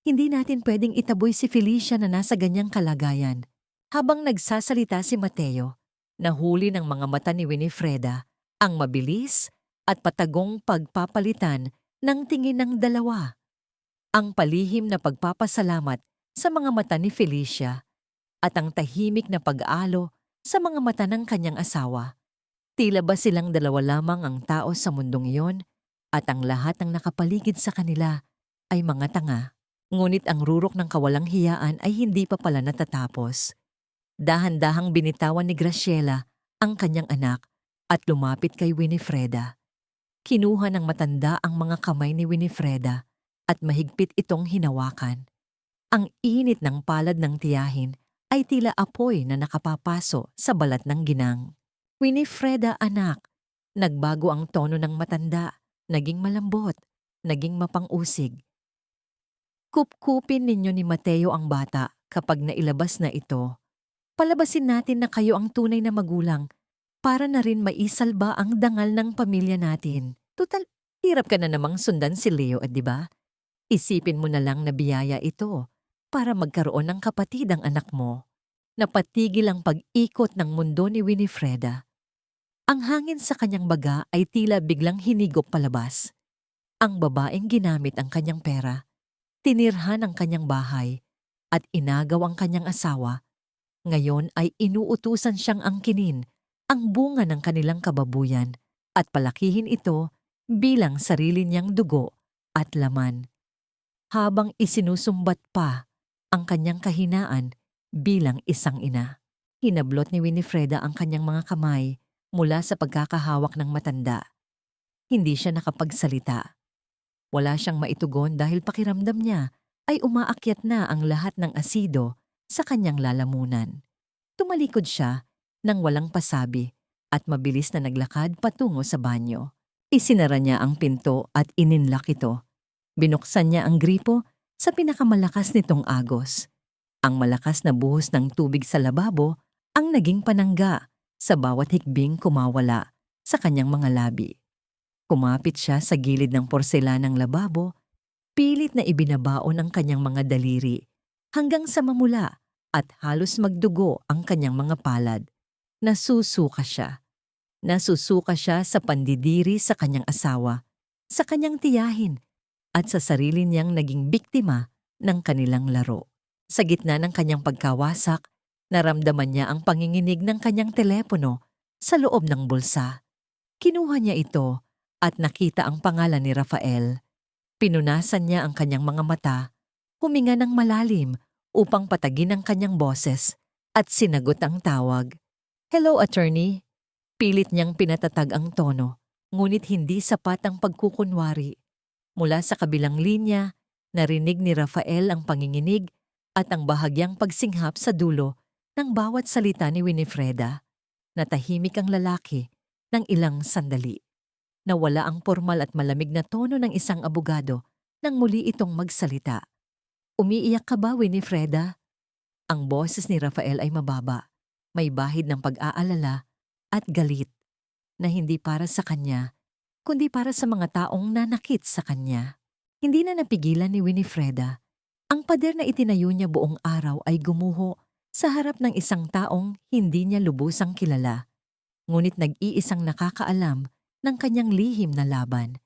Hindi natin pwedeng itaboy si Felicia na nasa ganyang kalagayan. Habang nagsasalita si Mateo, nahuli ng mga mata ni Winifreda ang mabilis at patagong pagpapalitan ng tingin ng dalawa. Ang palihim na pagpapasalamat sa mga mata ni Felicia at ang tahimik na pag-aalo sa mga mata ng kanyang asawa. Tila ba silang dalawa lamang ang tao sa mundong iyon at ang lahat ng nakapaligid sa kanila ay mga tanga. Ngunit ang rurok ng kawalang hiyaan ay hindi pa pala natatapos. Dahan-dahang binitawan ni Graciela ang kanyang anak at lumapit kay Winifreda. Kinuha ng matanda ang mga kamay ni Winifreda at mahigpit itong hinawakan. Ang init ng palad ng tiyahin ay tila apoy na nakapapaso sa balat ng ginang. Winifreda, anak, nagbago ang tono ng matanda, naging malambot, naging mapang-usig. Kupkupin ninyo ni Mateo ang bata kapag nailabas na ito. Palabasin natin na kayo ang tunay na magulang para na rin maisalba ang dangal ng pamilya natin. Tutal, hirap ka na namang sundan si Leo, di ba? Isipin mo na lang na biyaya ito para magkaroon ng kapatid ang anak mo. Napatigil ang pag-ikot ng mundo ni Winifreda. Ang hangin sa kanyang baga ay tila biglang hinigop palabas. Ang babaeng ginamit ang kanyang pera, tinirhan ang kanyang bahay, at inagaw ang kanyang asawa. Ngayon ay inuutusan siyang angkinin ang bunga ng kanilang kababuyan at palakihin ito bilang sarili niyang dugo at laman. Habang isinusumbat pa ang kanyang kahinaan bilang isang ina. Hinablot ni Winifreda ang kanyang mga kamay mula sa pagkakahawak ng matanda. Hindi siya nakapagsalita. Wala siyang maitugon dahil pakiramdam niya ay umaakyat na ang lahat ng asido sa kanyang lalamunan. Tumalikod siya nang walang pasabi at mabilis na naglakad patungo sa banyo. Isinara niya ang pinto at ininlak ito. Binuksan niya ang gripo sa pinakamalakas nitong agos. Ang malakas na buhos ng tubig sa lababo ang naging panangga sa bawat hikbing kumawala sa kanyang mga labi. Kumapit siya sa gilid ng porselanang lababo, pilit na ibinabaon ang kanyang mga daliri hanggang sa mamula at halos magdugo ang kanyang mga palad. Nasusuka siya. Nasusuka siya sa pandidiri sa kanyang asawa, sa kanyang tiyahin, at sa sarili niyang naging biktima ng kanilang laro. Sa gitna ng kanyang pagkawasak, naramdaman niya ang panginginig ng kanyang telepono sa loob ng bulsa. Kinuha niya ito at nakita ang pangalan ni Rafael. Pinunasan niya ang kanyang mga mata, huminga ng malalim upang patagin ang kanyang boses at sinagot ang tawag. Hello, attorney. Pilit niyang pinatatag ang tono, ngunit hindi sapat ang pagkukunwari. Mula sa kabilang linya, narinig ni Rafael ang panginginig at ang bahagyang pagsinghap sa dulo ng bawat salita ni Winifreda. Natahimik ang lalaki ng ilang sandali. Nawala ang formal at malamig na tono ng isang abogado nang muli itong magsalita. Umiiyak ka ba, Winifreda? Ang boses ni Rafael ay mababa, may bahid ng pag-aalala at galit na hindi para sa kanya, kundi para sa mga taong nanakit sa kanya. Hindi na napigilan ni Winifreda. Ang pader na itinayo niya buong araw ay gumuho sa harap ng isang taong hindi niya lubusang kilala, ngunit nag-iisang nakakaalam ng kanyang lihim na laban.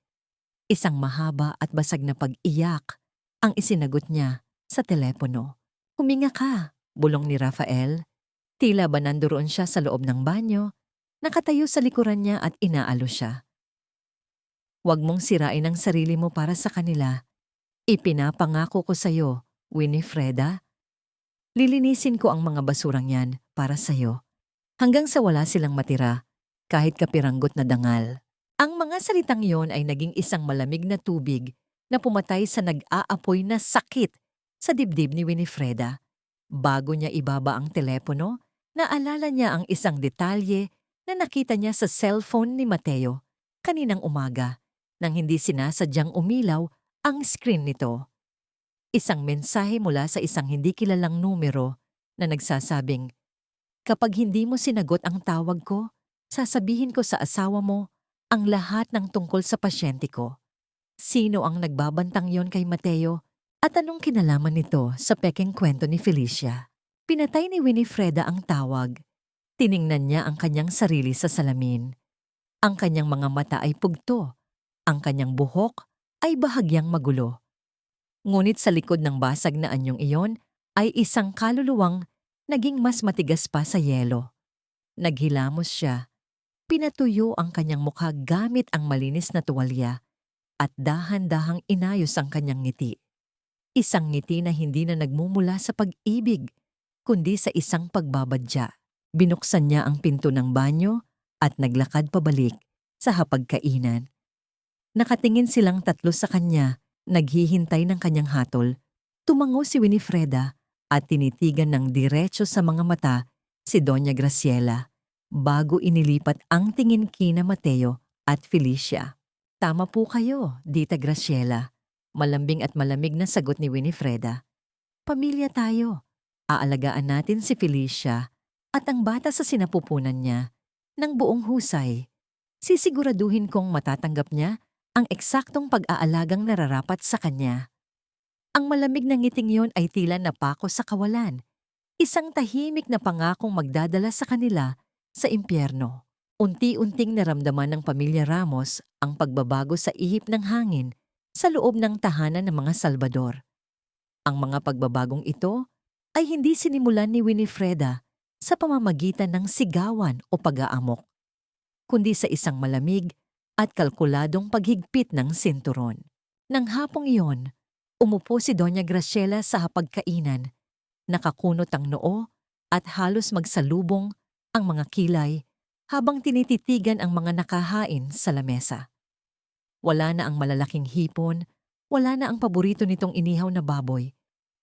Isang mahaba at basag na pag-iyak ang isinagot niya sa telepono. Huminga ka, bulong ni Rafael. Tila ba nandoon siya sa loob ng banyo, nakatayo sa likuran niya at inaalo siya. Huwag mong sirain ang sarili mo para sa kanila. Ipinapangako ko sa'yo, Winifreda. Lilinisin ko ang mga basurang yan para sa'yo, hanggang sa wala silang matira, kahit kapiranggot na dangal. Ang mga salitang yon ay naging isang malamig na tubig na pumatay sa nag-aapoy na sakit sa dibdib ni Winifreda. Bago niya ibaba ang telepono, naalala niya ang isang detalye na nakita niya sa cellphone ni Mateo kaninang umaga nang hindi sinasadyang umilaw ang screen nito. Isang mensahe mula sa isang hindi kilalang numero na nagsasabing, "Kapag hindi mo sinagot ang tawag ko, sasabihin ko sa asawa mo ang lahat ng tungkol sa pasyente ko." Sino ang nagbabantang yon kay Mateo at anong kinalaman nito sa pekeng kwento ni Felicia? Pinatay ni Winifreda ang tawag. Tiningnan niya ang kanyang sarili sa salamin. Ang kanyang mga mata ay pugto. Ang kanyang buhok ay bahagyang magulo. Ngunit sa likod ng basag na anyong iyon ay isang kaluluwang naging mas matigas pa sa yelo. Naghilamos siya. Pinatuyo ang kanyang mukha gamit ang malinis na tuwalya at dahan-dahang inayos ang kanyang ngiti. Isang ngiti na hindi na nagmumula sa pag-ibig, kundi sa isang pagbabadya. Binuksan niya ang pinto ng banyo at naglakad pabalik sa hapagkainan. Nakatingin silang tatlo sa kanya, naghihintay ng kanyang hatol. Tumango si Winifreda at tinitigan ng diretso sa mga mata si Doña Graciela bago inilipat ang tingin kina Mateo at Felicia. "Tama po kayo, Dita Graciela," malambing at malamig na sagot ni Winifreda. "Pamilya tayo. Aalagaan natin si Felicia at ang bata sa sinapupunan niya ng buong husay. Sisiguraduhin kong matatanggap niya ang eksaktong pag-aalagang nararapat sa kanya." Ang malamig na ngiting yon ay tila napako sa kawalan, isang tahimik na pangakong magdadala sa kanila sa impyerno. Unti-unting naramdaman ng pamilya Ramos ang pagbabago sa ihip ng hangin sa loob ng tahanan ng mga Salvador. Ang mga pagbabagong ito ay hindi sinimulan ni Winifreda sa pamamagitan ng sigawan o pag-aamok, kundi sa isang malamig at kalkuladong paghigpit ng sinturon. Nang hapong iyon, umupo si Doña Graciela sa hapagkainan, nakakunot ang noo at halos magsalubong ang mga kilay habang tinititigan ang mga nakahain sa lamesa. Wala na ang malalaking hipon, wala na ang paborito nitong inihaw na baboy,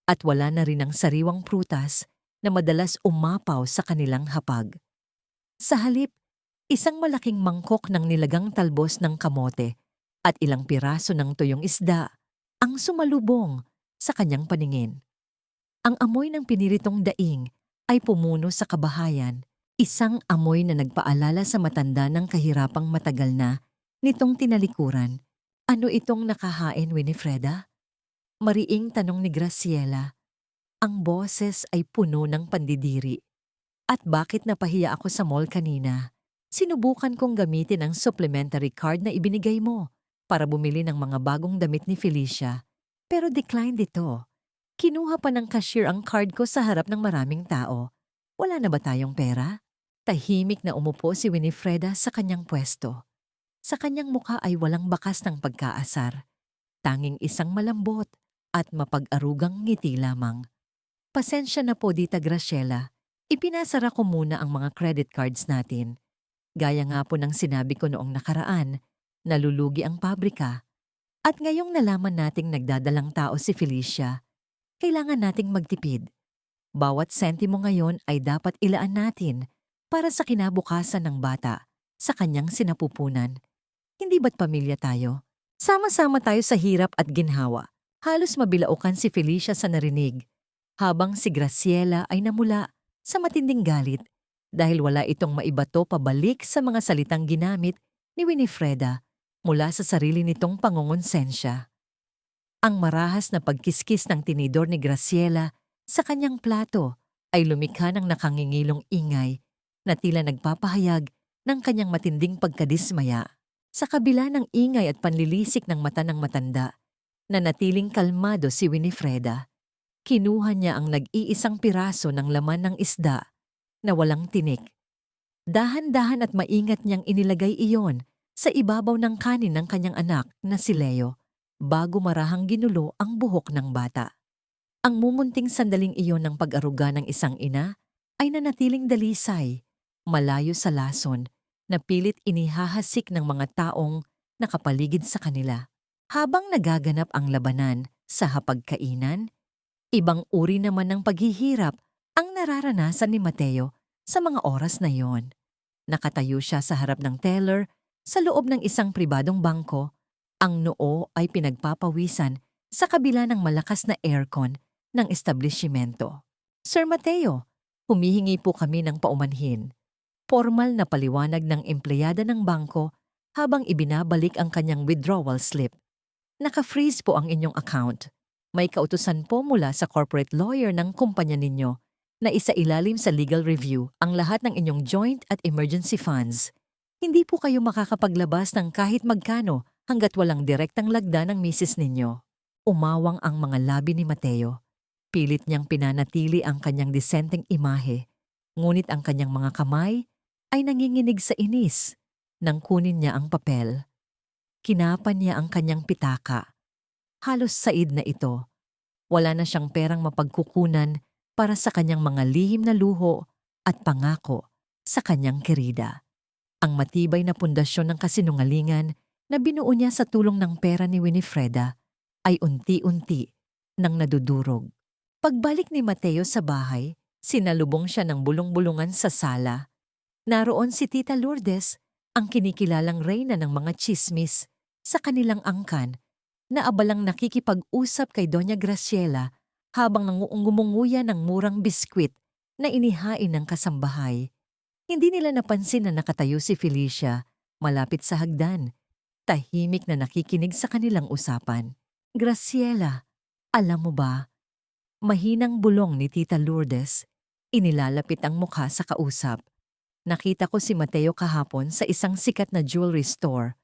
at wala na rin ang sariwang prutas na madalas umapaw sa kanilang hapag. Sa halip, isang malaking mangkok ng nilagang talbos ng kamote at ilang piraso ng tuyong isda ang sumalubong sa kanyang paningin. Ang amoy ng piniritong daing ay pumuno sa kabahayan, isang amoy na nagpaalala sa matanda ng kahirapang matagal na nitong tinalikuran. "Ano itong nakahain, Winifreda?" Mariing tanong ni Graciela. Ang boses ay puno ng pandidiri. "At bakit napahiya ako sa mall kanina? Sinubukan kong gamitin ang supplementary card na ibinigay mo para bumili ng mga bagong damit ni Felicia, pero declined ito. Kinuha pa ng cashier ang card ko sa harap ng maraming tao. Wala na ba tayong pera?" Tahimik na umupo si Winifreda sa kanyang pwesto. Sa kanyang mukha ay walang bakas ng pagkaasar. Tanging isang malambot at mapag-arugang ngiti lamang. "Pasensya na po, Dita Graciela. Ipinasara ko muna ang mga credit cards natin. Gaya nga po ng sinabi ko noong nakaraan, nalulugi ang pabrika. At ngayong nalaman nating nagdadalang tao si Felicia, Kailangan nating magtipid. Bawat sentimo ngayon ay dapat ilaan natin para sa kinabukasan ng bata sa kanyang sinapupunan. Hindi ba't pamilya tayo? Sama-sama tayo sa hirap at ginhawa. Halos mabilaukan si Felicia sa narinig, habang si Graciela ay namula sa matinding galit dahil wala itong maibato pabalik sa mga salitang ginamit ni Winifreda mula sa sarili nitong pangongonsensya. Ang marahas na pagkiskis ng tinidor ni Graciela sa kanyang plato ay lumikha ng nakangingilong ingay na tila nagpapahayag ng kanyang matinding pagkadismaya. Sa kabila ng ingay at panlilisik ng mata ng matanda, nanatiling kalmado si Winifreda. Kinuha niya ang nag-iisang piraso ng laman ng isda na walang tinik. Dahan-dahan at maingat niyang inilagay iyon sa ibabaw ng kanin ng kanyang anak na si Leo bago marahang ginulo ang buhok ng bata. Ang mumunting sandaling iyon ng pag-aruga ng isang ina ay nanatiling dalisay, malayo sa lason, na pilit inihahasik ng mga taong nakapaligid sa kanila. Habang nagaganap ang labanan sa hapagkainan, ibang uri naman ng paghihirap ang nararanasan ni Mateo sa mga oras na iyon. Nakatayo siya sa harap ng teller sa loob ng isang pribadong bangko. Ang noo ay pinagpapawisan sa kabila ng malakas na aircon ng establishmento. Sir Mateo, humihingi po kami ng paumanhin. Formal na paliwanag ng empleyada ng bangko habang ibinabalik ang kanyang withdrawal slip. Naka-freeze po ang inyong account. May kautusan po mula sa corporate lawyer ng kumpanya ninyo na isailalim sa legal review ang lahat ng inyong joint at emergency funds. Hindi po kayo makakapaglabas ng kahit magkano hanggat walang direktang lagda ng misis ninyo. Umawang ang mga labi ni Mateo. Pilit niyang pinanatili ang kanyang disenteng imahe, ngunit ang kanyang mga kamay ay nanginginig sa inis nang kunin niya ang papel. Kinapan niya ang kanyang pitaka. Halos said na ito. Wala na siyang perang mapagkukunan para sa kanyang mga lihim na luho at pangako sa kanyang kerida. Ang matibay na pundasyon ng kasinungalingan na binuo niya sa tulong ng pera ni Winifreda ay unti-unti nang nadudurog. Pagbalik ni Mateo sa bahay, sinalubong siya ng bulong-bulungan sa sala. Naroon si Tita Lourdes, ang kinikilalang reyna ng mga tsismis, sa kanilang angkan, na abalang nakikipag-usap kay Doña Graciela habang ngumunguya ng murang biskwit na inihain ng kasambahay. Hindi nila napansin na nakatayo si Felicia, malapit sa hagdan, tahimik na nakikinig sa kanilang usapan. Graciela, alam mo ba? Mahinang bulong ni Tita Lourdes, inilalapit ang mukha sa kausap. Nakita ko si Mateo kahapon sa isang sikat na jewelry store,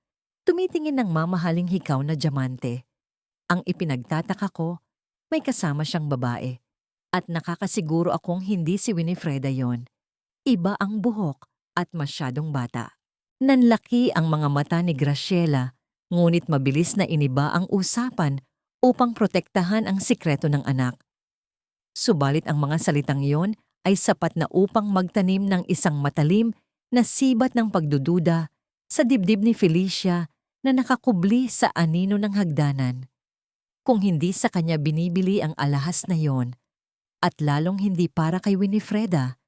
tumitingin ng mamahaling hikaw na diamante. Ang ipinagtataka ko, may kasama siyang babae, at nakakasiguro akong hindi si Winifreda yon. Iba ang buhok at masyadong bata. Nanlaki ang mga mata ni Graciela, ngunit mabilis na iniba ang usapan upang protektahan ang sikreto ng anak. Subalit ang mga salitang iyon ay sapat na upang magtanim ng isang matalim na sibat ng pagdududa sa dibdib ni Felicia na nakakubli sa anino ng hagdanan. Kung hindi sa kanya binibili ang alahas na yon, at lalong hindi para kay Winifreda,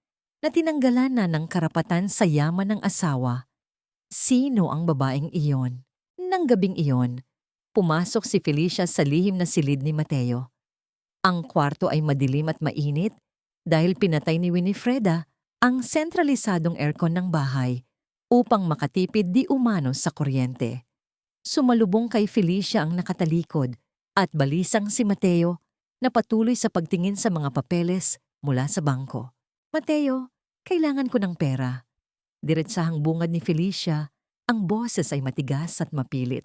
na tinanggalan na ng karapatan sa yaman ng asawa, sino ang babaeng iyon? Nang gabing iyon, pumasok si Felicia sa lihim na silid ni Mateo. Ang kwarto ay madilim at mainit dahil pinatay ni Winifreda ang sentralisadong aircon ng bahay upang makatipid di umano sa kuryente. Sumalubong kay Felicia ang nakatalikod at balisang si Mateo na patuloy sa pagtingin sa mga papeles mula sa bangko. Mateo, kailangan ko ng pera. Diretsahang bungad ni Felicia, ang boses ay matigas at mapilit.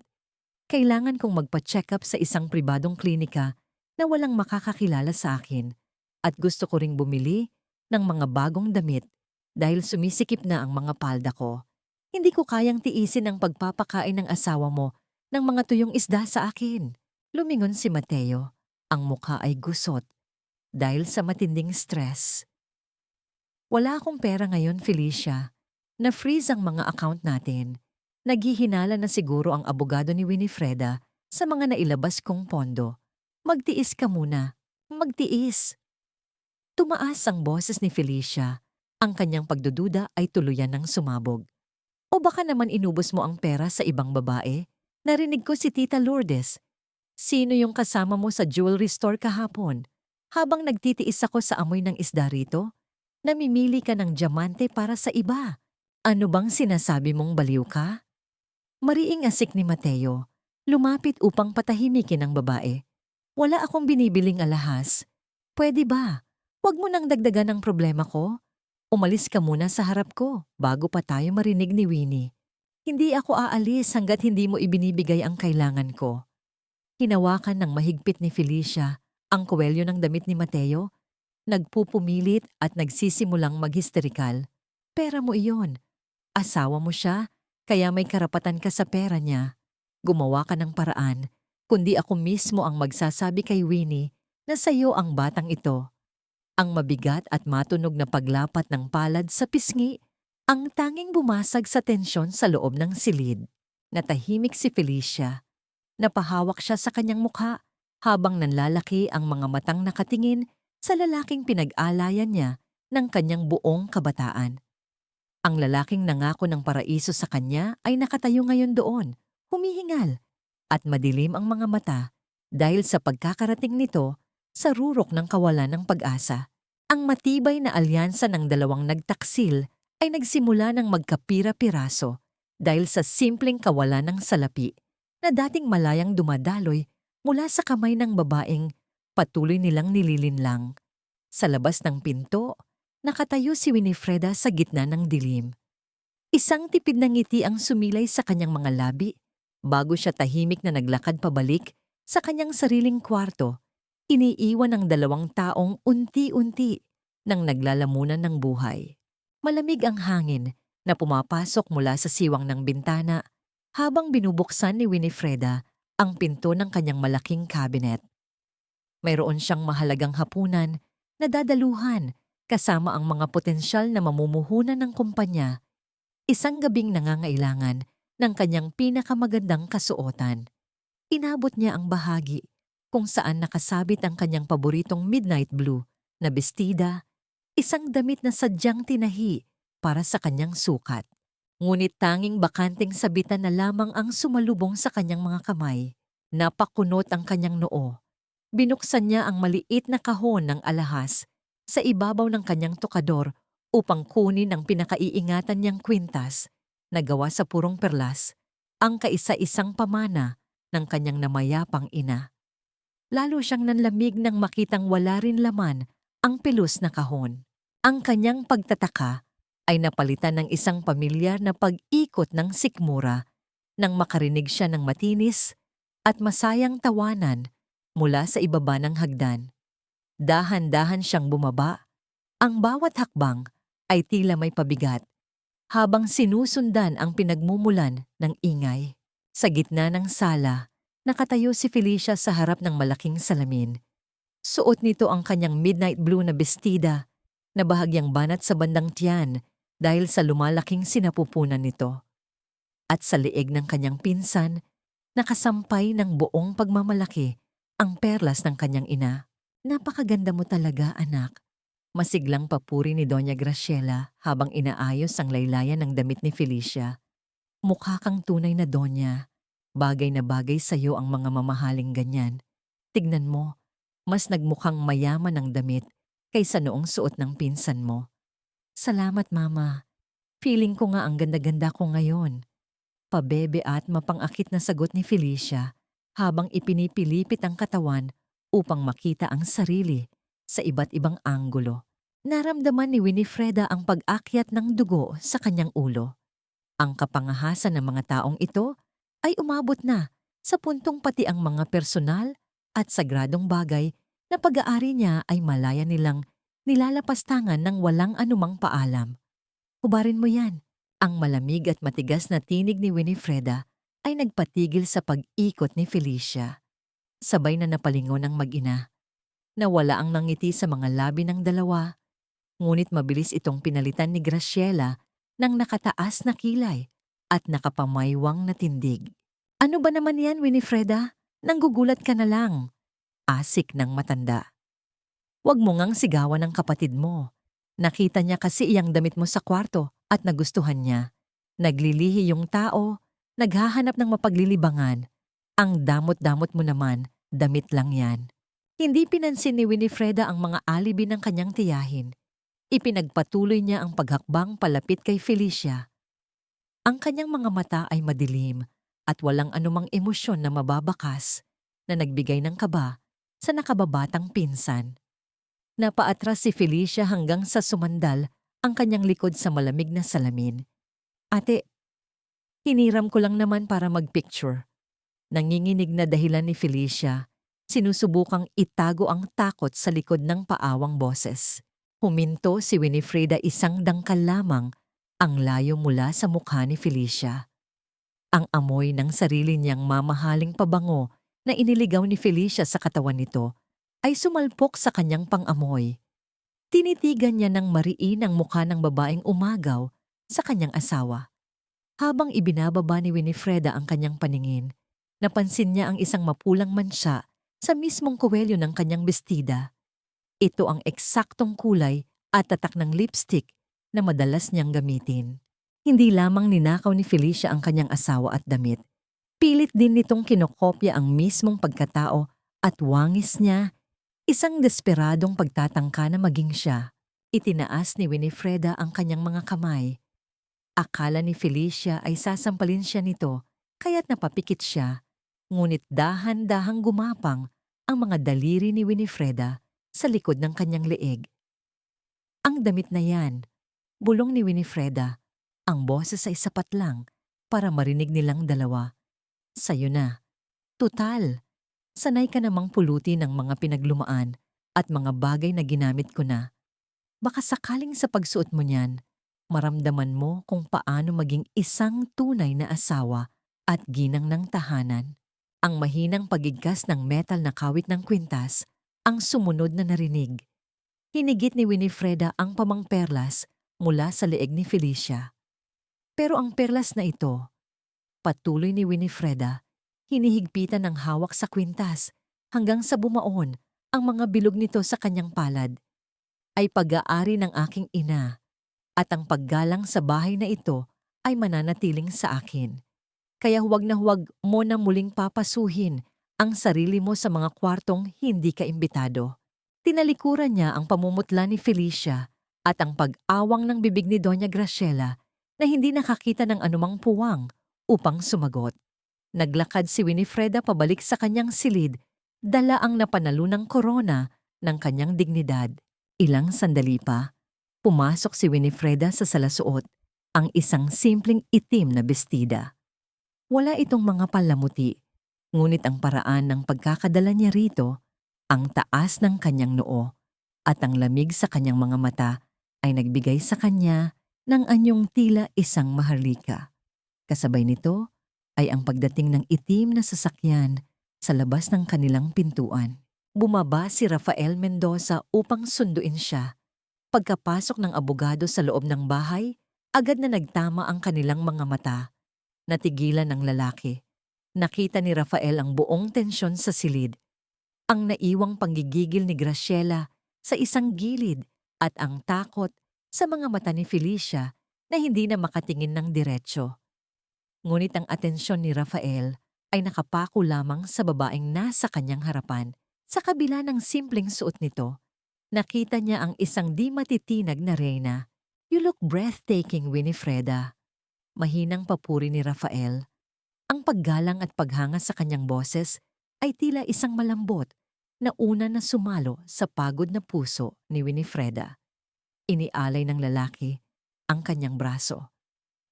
Kailangan kong magpa-check up sa isang pribadong klinika na walang makakakilala sa akin at gusto ko ring bumili ng mga bagong damit dahil sumisikip na ang mga palda ko. Hindi ko kayang tiisin ang pagpapakain ng asawa mo ng mga tuyong isda sa akin. Lumingon si Mateo. Ang mukha ay gusot dahil sa matinding stress. Wala akong pera ngayon, Felicia. Na-freeze ang mga account natin. Naghihinala na siguro ang abogado ni Winifreda sa mga nailabas kong pondo. Magtiis ka muna. magtiis. Tumaas ang boses ni Felicia. Ang kanyang pagdududa ay tuluyan ng sumabog. O baka naman inubos mo ang pera sa ibang babae? Narinig ko si Tita Lourdes. Sino yung kasama mo sa jewelry store kahapon? Habang nagtitiis ako sa amoy ng isda rito, namimili ka ng diamante para sa iba. Ano bang sinasabi mong baliw ka? Mariing asik ni Mateo. Lumapit upang patahimikin ang babae. Wala akong binibiling alahas. Pwede ba? Huwag mo nang dagdagan ang problema ko. Umalis ka muna sa harap ko bago pa tayo marinig ni Winnie. Hindi ako aalis hanggat hindi mo ibinibigay ang kailangan ko. Hinawakan ng mahigpit ni Felicia ang kuwelyo ng damit ni Mateo. Nagpupumilit at nagsisimulang maghisterikal. Pera mo iyon. Asawa mo siya, kaya may karapatan ka sa pera niya. Gumawa ka ng paraan, kundi ako mismo ang magsasabi kay Winnie na sa'yo ang batang ito. Ang mabigat at matunog na paglapat ng palad sa pisngi, ang tanging bumasag sa tensyon sa loob ng silid. Natahimik si Felicia. Napahawak siya sa kanyang mukha habang nanlalaki ang mga matang nakatingin sa lalaking pinag-alayan niya ng kanyang buong kabataan. Ang lalaking nangako ng paraiso sa kanya ay nakatayo ngayon doon, humihingal, at madilim ang mga mata dahil sa pagkakarating nito sa rurok ng kawalan ng pag-asa. Ang matibay na alyansa ng dalawang nagtaksil ay nagsimula ng magkapira-piraso dahil sa simpleng kawalan ng salapi na dating malayang dumadaloy mula sa kamay ng babaeng patuloy nilang nililinlang. Sa labas ng pinto, nakatayo si Winifreda sa gitna ng dilim. Isang tipid na ngiti ang sumilay sa kanyang mga labi bago siya tahimik na naglakad pabalik sa kanyang sariling kwarto. Iniiwan ng dalawang taong unti-unti nang naglalamunan ng buhay. Malamig ang hangin na pumapasok mula sa siwang ng bintana habang binubuksan ni Winifreda ang pinto ng kanyang malaking cabinet. Mayroon siyang mahalagang hapunan na dadaluhan kasama ang mga potensyal na mamumuhunan ng kumpanya. Isang gabing nangangailangan ng kanyang pinakamagandang kasuotan. Inabot niya ang bahagi kung saan nakasabit ang kanyang paboritong midnight blue na bestida, isang damit na sadyang tinahi para sa kanyang sukat. Ngunit tanging bakanting sabitan na lamang ang sumalubong sa kanyang mga kamay. Napakunot ang kanyang noo. Binuksan niya ang maliit na kahon ng alahas sa ibabaw ng kanyang tokador upang kunin ang pinakaiingatan niyang kwintas na gawa sa purong perlas, ang kaisa-isang pamana ng kanyang namayapang ina. Lalo siyang nanlamig nang makitang wala rin laman ang pilus na kahon. Ang kanyang pagtataka ay napalitan ng isang pamilyar na pag-ikot ng sikmura nang makarinig siya ng matinis at masayang tawanan mula sa ibaba ng hagdan. Dahan-dahan siyang bumaba. Ang bawat hakbang ay tila may pabigat habang sinusundan ang pinagmumulan ng ingay. Sa gitna ng sala, nakatayo si Felicia sa harap ng malaking salamin. Suot nito ang kanyang midnight blue na bestida na bahagyang banat sa bandang tiyan dahil sa lumalaking sinapupunan nito. At sa leeg ng kanyang pinsan, nakasampay ng buong pagmamalaki ang perlas ng kanyang ina. Napakaganda mo talaga, anak. Masiglang papuri ni Doña Graciela habang inaayos ang laylayan ng damit ni Felicia. Mukha kang tunay na donya. Bagay na bagay sa'yo ang mga mamahaling ganyan. Tignan mo, mas nagmukhang mayaman ang damit kaysa noong suot ng pinsan mo. Salamat, Mama. Feeling ko nga ang ganda-ganda ko ngayon. Pabebe at mapangakit na sagot ni Felicia habang ipinipilipit ang katawan upang makita ang sarili sa iba't ibang anggulo. Naramdaman ni Winifreda ang pag-akyat ng dugo sa kanyang ulo. Ang kapangahasan ng mga taong ito ay umabot na sa puntong pati ang mga personal at sagradong bagay na pag-aari niya ay malaya nilang nilalapastangan ng walang anumang paalam. Hubarin mo yan. Ang malamig at matigas na tinig ni Winifreda ay nagpatigil sa pag-ikot ni Felicia. Sabay na napalingon ang mag-ina. Nawala ang nangiti sa mga labi ng dalawa, ngunit mabilis itong pinalitan ni Graciela ng nakataas na kilay at nakapamaywang na tindig. Ano ba naman yan, Winifreda? Nanggugulat ka na lang. Asik ng matanda. Huwag mo ngang sigawan ng kapatid mo. Nakita niya kasi iyang damit mo sa kwarto at nagustuhan niya. Naglilihi yung tao, naghahanap ng mapaglilibangan. Ang damot-damot mo naman, damit lang yan. Hindi pinansin ni Winifreda ang mga alibi ng kanyang tiyahin. Ipinagpatuloy niya ang paghakbang palapit kay Felicia. Ang kanyang mga mata ay madilim at walang anumang emosyon na mababakas na nagbigay ng kaba sa nakababatang pinsan. Napaatras si Felicia hanggang sa sumandal ang kanyang likod sa malamig na salamin. Ate, hiniram ko lang naman para magpicture. Nanginginig na dahilan ni Felicia, sinusubukang itago ang takot sa likod ng paawang boses. Huminto si Winifreda isang dangkal lamang ang layo mula sa mukha ni Felicia. Ang amoy ng sarili niyang mamahaling pabango na iniligaw ni Felicia sa katawan nito ay sumalpok sa kanyang pang-amoy. Tinitigan niya ng mariin ang mukha ng babaeng umagaw sa kanyang asawa. Habang ibinababa ni Winifreda ang kanyang paningin, napansin niya ang isang mapulang mansya sa mismong kuwelyo ng kanyang bestida. Ito ang eksaktong kulay at tatak ng lipstick na madalas niyang gamitin. Hindi lamang ninakaw ni Felicia ang kanyang asawa at damit. Pilit din nitong kinokopya ang mismong pagkatao at wangis niya, isang desperadong pagtatangka na maging siya. Itinaas ni Winifreda ang kanyang mga kamay. Akala ni Felicia ay sasampalin siya nito, kaya't napapikit siya. Ngunit dahan-dahang gumapang ang mga daliri ni Winifreda sa likod ng kanyang leeg. Ang damit na yan, bulong ni Winifreda, ang boses ay sapat lang para marinig nilang dalawa. Sa'yo na. Tutal, sanay ka namang pulutin ng mga pinaglumaan at mga bagay na ginamit ko na. Baka sakaling sa pagsuot mo niyan, maramdaman mo kung paano maging isang tunay na asawa at ginang ng tahanan. Ang mahinang pagigkas ng metal na kawit ng kwintas ang sumunod na narinig. Hinigit ni Winifreda ang pamangperlas mula sa leeg ni Felicia. Pero ang perlas na ito, patuloy ni Winifreda, hinihigpitan ng hawak sa kwintas hanggang sa bumaon ang mga bilog nito sa kanyang palad, ay pag-aari ng aking ina at ang paggalang sa bahay na ito ay mananatiling sa akin. Kaya huwag na huwag mo na muling papasuhin ang sarili mo sa mga kwartong hindi ka imbitado. Tinalikuran niya ang pamumutla ni Felicia at ang pag-awang ng bibig ni Doña Graciela na hindi nakakita ng anumang puwang upang sumagot. Naglakad si Winifreda pabalik sa kanyang silid, dala ang napanalunang korona ng kanyang dignidad. Ilang sandali pa, pumasok si Winifreda sa salasuot, ang isang simpleng itim na bestida. Wala itong mga palamuti, ngunit ang paraan ng pagkakadala niya rito, ang taas ng kanyang noo at ang lamig sa kanyang mga mata ay nagbigay sa kanya ng anyong tila isang maharlika. Kasabay nito ay ang pagdating ng itim na sasakyan sa labas ng kanilang pintuan. Bumaba si Rafael Mendoza upang sunduin siya. Pagkapasok ng abogado sa loob ng bahay, agad na nagtama ang kanilang mga mata. Natigilan ng lalaki. Nakita ni Rafael ang buong tensyon sa silid, ang naiwang panggigigil ni Graciela sa isang gilid at ang takot sa mga mata ni Felicia na hindi na makatingin ng diretsyo. Ngunit ang atensyon ni Rafael ay nakapako lamang sa babaeng nasa kanyang harapan. Sa kabila ng simpleng suot nito, nakita niya ang isang di matitinag na reyna. You look breathtaking, Winifreda. Mahinang papuri ni Rafael. Ang paggalang at paghanga sa kanyang boses ay tila isang malambot na una na sumalo sa pagod na puso ni Winifreda. Inialay ng lalaki ang kanyang braso.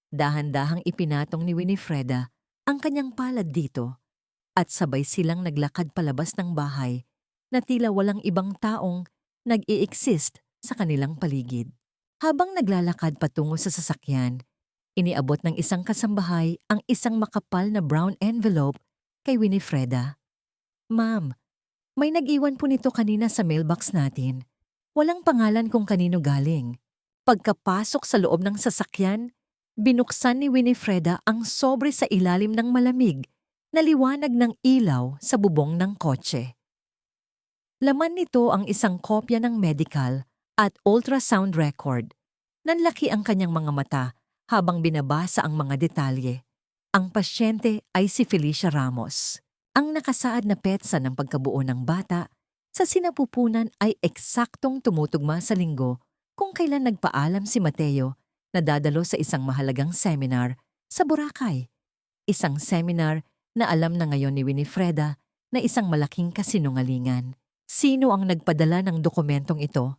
Dahan-dahang ipinatong ni Winifreda ang kanyang palad dito at sabay silang naglakad palabas ng bahay na tila walang ibang taong nag-i-exist sa kanilang paligid. Habang naglalakad patungo sa sasakyan, iniabot ng isang kasambahay ang isang makapal na brown envelope kay Winifreda. Ma'am, may nag-iwan po nito kanina sa mailbox natin. Walang pangalan kung kanino galing. Pagkapasok sa loob ng sasakyan, binuksan ni Winifreda ang sobre sa ilalim ng malamig na liwanag ng ilaw sa bubong ng kotse. Laman nito ang isang kopya ng medical at ultrasound record. Nanlaki ang kanyang mga mata habang binabasa ang mga detalye. Ang pasyente ay si Felicia Ramos. Ang nakasaad na petsa ng pagkabuo ng bata sa sinapupunan ay eksaktong tumutugma sa linggo kung kailan nagpaalam si Mateo na dadalo sa isang mahalagang seminar sa Boracay. Isang seminar na alam na ngayon ni Winifreda na isang malaking kasinungalingan. Sino ang nagpadala ng dokumentong ito?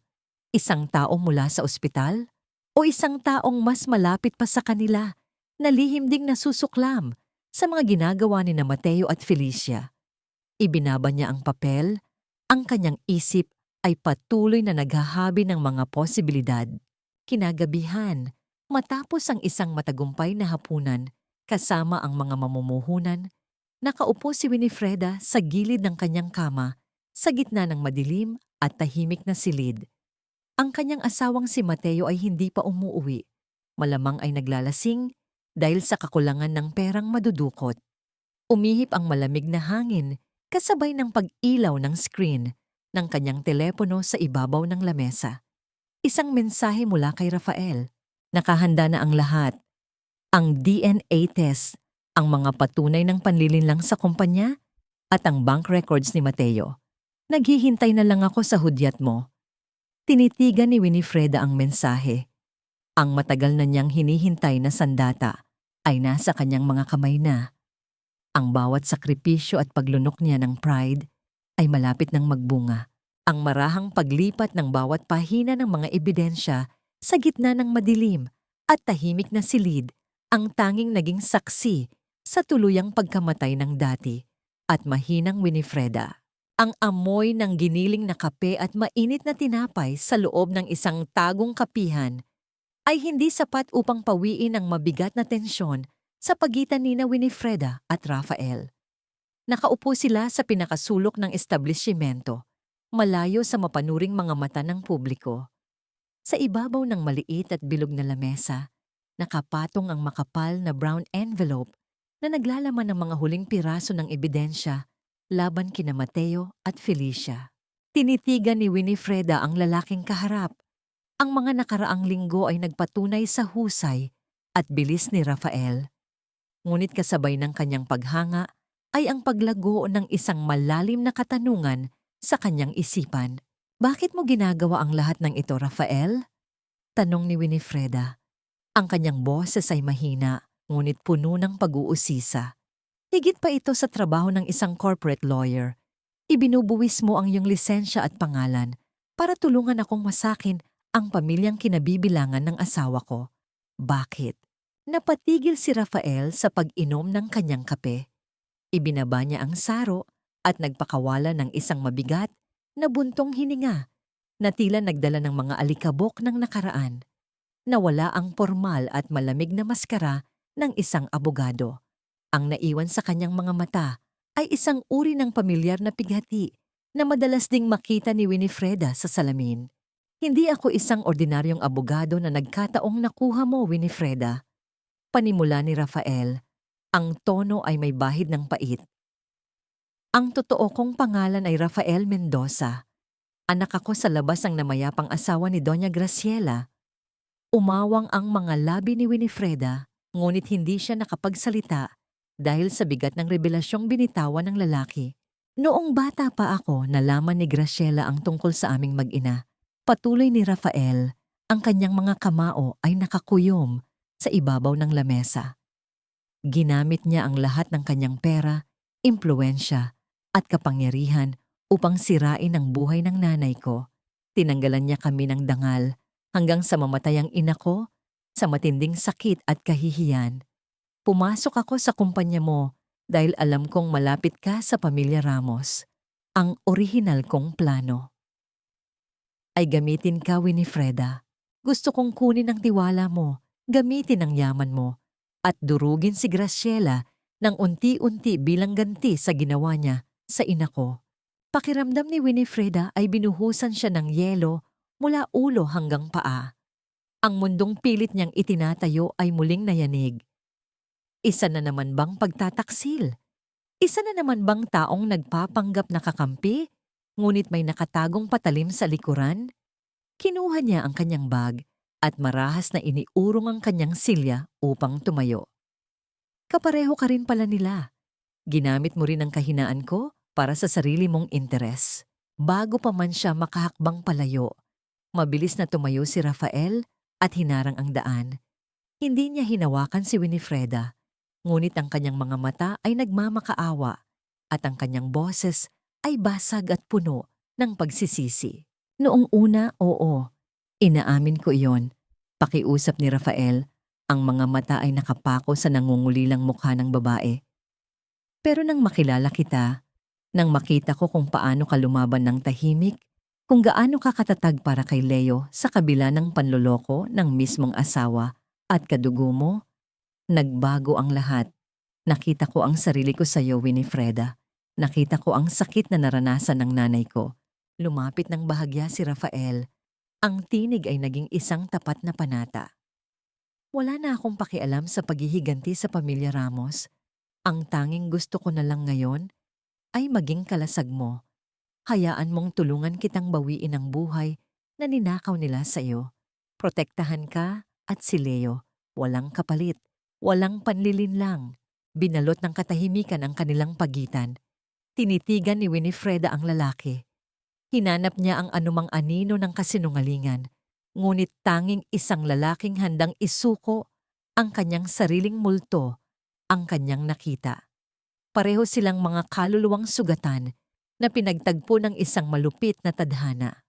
Isang tao mula sa ospital? O isang taong mas malapit pa sa kanila na lihim ding nasusuklam sa mga ginagawa ni na Mateo at Felicia? Ibinaba niya ang papel, ang kanyang isip ay patuloy na naghahabi ng mga posibilidad. Kinagabihan, matapos ang isang matagumpay na hapunan kasama ang mga mamumuhunan, nakaupo si Winifreda sa gilid ng kanyang kama sa gitna ng madilim at tahimik na silid. Ang kanyang asawang si Mateo ay hindi pa umuuwi. Malamang ay naglalasing dahil sa kakulangan ng perang madudukot. Umihip ang malamig na hangin kasabay ng pag-ilaw ng screen ng kanyang telepono sa ibabaw ng lamesa. Isang mensahe mula kay Rafael. Nakahanda na ang lahat. Ang DNA test, ang mga patunay ng panlilinlang sa kumpanya, at ang bank records ni Mateo. Naghihintay na lang ako sa hudyat mo. Tinitigan ni Winifreda ang mensahe. Ang matagal na niyang hinihintay na sandata ay nasa kanyang mga kamay na. Ang bawat sakripisyo at paglunok niya ng pride ay malapit ng magbunga. Ang marahang paglipat ng bawat pahina ng mga ebidensya sa gitna ng madilim at tahimik na silid ang tanging naging saksi sa tuluyang pagkamatay ng dati at mahinang Winifreda. Ang amoy ng giniling na kape at mainit na tinapay sa loob ng isang tagong kapihan ay hindi sapat upang pawiin ang mabigat na tensyon sa pagitan ni na Winifreda at Rafael. Nakaupo sila sa pinakasulok ng establishmento, malayo sa mapanuring mga mata ng publiko. Sa ibabaw ng maliit at bilog na lamesa, nakapatong ang makapal na brown envelope na naglalaman ng mga huling piraso ng ebidensya laban kina Mateo at Felicia. Tinitigan ni Winifreda ang lalaking kaharap. Ang mga nakaraang linggo ay nagpatunay sa husay at bilis ni Rafael. Ngunit kasabay ng kanyang paghanga ay ang paglago ng isang malalim na katanungan sa kanyang isipan. Bakit mo ginagawa ang lahat ng ito, Rafael? Tanong ni Winifreda. Ang kanyang boses ay mahina, ngunit puno ng pag-uusisa. Higit pa ito sa trabaho ng isang corporate lawyer. Ibinubuwis mo ang iyong lisensya at pangalan para tulungan akong masakin ang pamilyang kinabibilangan ng asawa ko. Bakit? Napatigil si Rafael sa pag-inom ng kanyang kape. Ibinaba niya ang saro at nagpakawala ng isang mabigat na buntong hininga na tila nagdala ng mga alikabok ng nakaraan. Nawala ang formal at malamig na maskara ng isang abogado. Ang naiwan sa kanyang mga mata ay isang uri ng pamilyar na pighati na madalas ding makita ni Winifreda sa salamin. Hindi ako isang ordinaryong abogado na nagkataong nakuha mo, Winifreda. Panimula ni Rafael. Ang tono ay may bahid ng pait. Ang totoo kong pangalan ay Rafael Mendoza. Anak ako sa labas ng namayapang asawa ni Doña Graciela. Umawang ang mga labi ni Winifreda, ngunit hindi siya nakapagsalita dahil sa bigat ng revelasyong binitawan ng lalaki. Noong bata pa ako, nalaman ni Graciela ang tungkol sa aming mag-ina. Patuloy ni Rafael, ang kanyang mga kamao ay nakakuyom sa ibabaw ng lamesa. Ginamit niya ang lahat ng kanyang pera, impluwensya at kapangyarihan upang sirain ang buhay ng nanay ko. Tinanggalan niya kami ng dangal hanggang sa mamatay ang ina ko sa matinding sakit at kahihiyan. Pumasok ako sa kumpanya mo dahil alam kong malapit ka sa pamilya Ramos. Ang orihinal kong plano ay gamitin ka, Winifreda. Gusto kong kunin ang tiwala mo, gamitin ang yaman mo, at durugin si Graciela ng unti-unti bilang ganti sa ginawa niya sa ina ko. Pakiramdam ni Winifreda ay binuhusan siya ng yelo mula ulo hanggang paa. Ang mundong pilit niyang itinatayo ay muling nayanig. Isa na naman bang pagtataksil? Isa na naman bang taong nagpapanggap na kakampi? ngunit may nakatagong patalim sa likuran. Kinuha niya ang kanyang bag at marahas na iniurong ang kanyang silya upang tumayo. Kapareho ka rin pala nila. Ginamit mo rin ang kahinaan ko para sa sarili mong interes. Bago pa man siya makahakbang palayo, mabilis na tumayo si Rafael at hinarang ang daan. Hindi niya hinawakan si Winifreda, ngunit ang kanyang mga mata ay nagmamakaawa at ang kanyang boses ay basag at puno ng pagsisisi. Noong una, oo, inaamin ko iyon. Pakiusap ni Rafael, ang mga mata ay nakapako sa nangungulilang mukha ng babae. Pero nang makilala kita, nang makita ko kung paano ka lumaban ng tahimik, kung gaano ka katatag para kay Leo sa kabila ng panloloko ng mismong asawa at kadugo mo, nagbago ang lahat. Nakita ko ang sarili ko sa iyo, Winifreda. Nakita ko ang sakit na naranasan ng nanay ko. Lumapit ng bahagya si Rafael. Ang tinig ay naging isang tapat na panata. Wala na akong pakialam sa paghihiganti sa pamilya Ramos. Ang tanging gusto ko na lang ngayon ay maging kalasag mo. Hayaan mong tulungan kitang bawiin ang buhay na ninakaw nila sa iyo. Protektahan ka at si Leo. Walang kapalit, walang panlilinlang. Binalot ng katahimikan ang kanilang pagitan. Tinitigan ni Winifreda ang lalaki. Hinanap niya ang anumang anino ng kasinungalingan, ngunit tanging isang lalaking handang isuko ang kanyang sariling multo ang kanyang nakita. Pareho silang mga kaluluwang sugatan na pinagtagpo ng isang malupit na tadhana.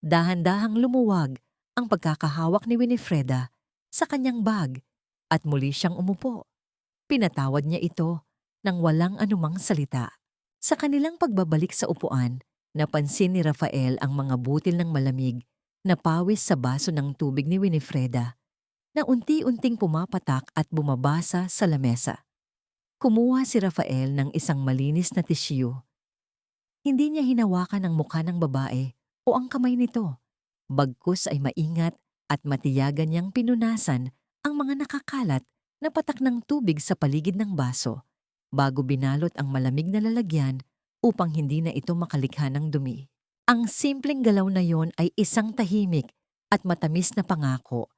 Dahan-dahang lumuwag ang pagkakahawak ni Winifreda sa kanyang bag at muli siyang umupo. Pinatawad niya ito nang walang anumang salita. Sa kanilang pagbabalik sa upuan, napansin ni Rafael ang mga butil ng malamig na pawis sa baso ng tubig ni Winifreda na unti-unting pumapatak at bumabasa sa lamesa. Kumuha si Rafael ng isang malinis na tisyu. Hindi niya hinawakan ang mukha ng babae o ang kamay nito. Bagkus ay maingat at matiyagan niyang pinunasan ang mga nakakalat na patak ng tubig sa paligid ng baso bago binalot ang malamig na lalagyan upang hindi na ito makalikha ng dumi. Ang simpleng galaw na yon ay isang tahimik at matamis na pangako.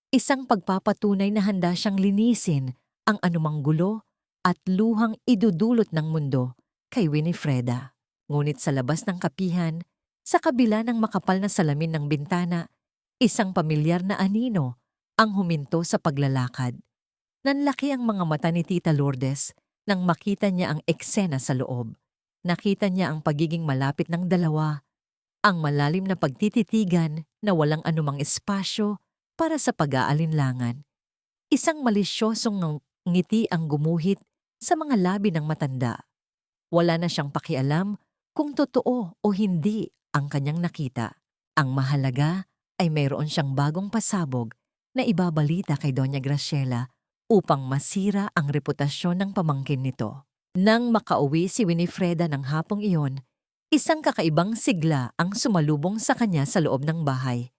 Isang pagpapatunay na handa siyang linisin ang anumang gulo at luhang idudulot ng mundo kay Winifreda. Ngunit sa labas ng kapihan, sa kabila ng makapal na salamin ng bintana, isang pamilyar na anino ang huminto sa paglalakad. Nanlaki ang mga mata ni Tita Lourdes nang makita niya ang eksena sa loob. Nakita niya ang pagiging malapit ng dalawa, ang malalim na pagtititigan na walang anumang espasyo para sa pag-aalinlangan. Isang malisyosong ngiti ang gumuhit sa mga labi ng matanda. Wala na siyang pakialam kung totoo o hindi ang kanyang nakita. Ang mahalaga ay mayroon siyang bagong pasabog na ibabalita kay Doña Graciela upang masira ang reputasyon ng pamangkin nito. Nang makauwi si Winifreda ng hapong iyon, isang kakaibang sigla ang sumalubong sa kanya sa loob ng bahay.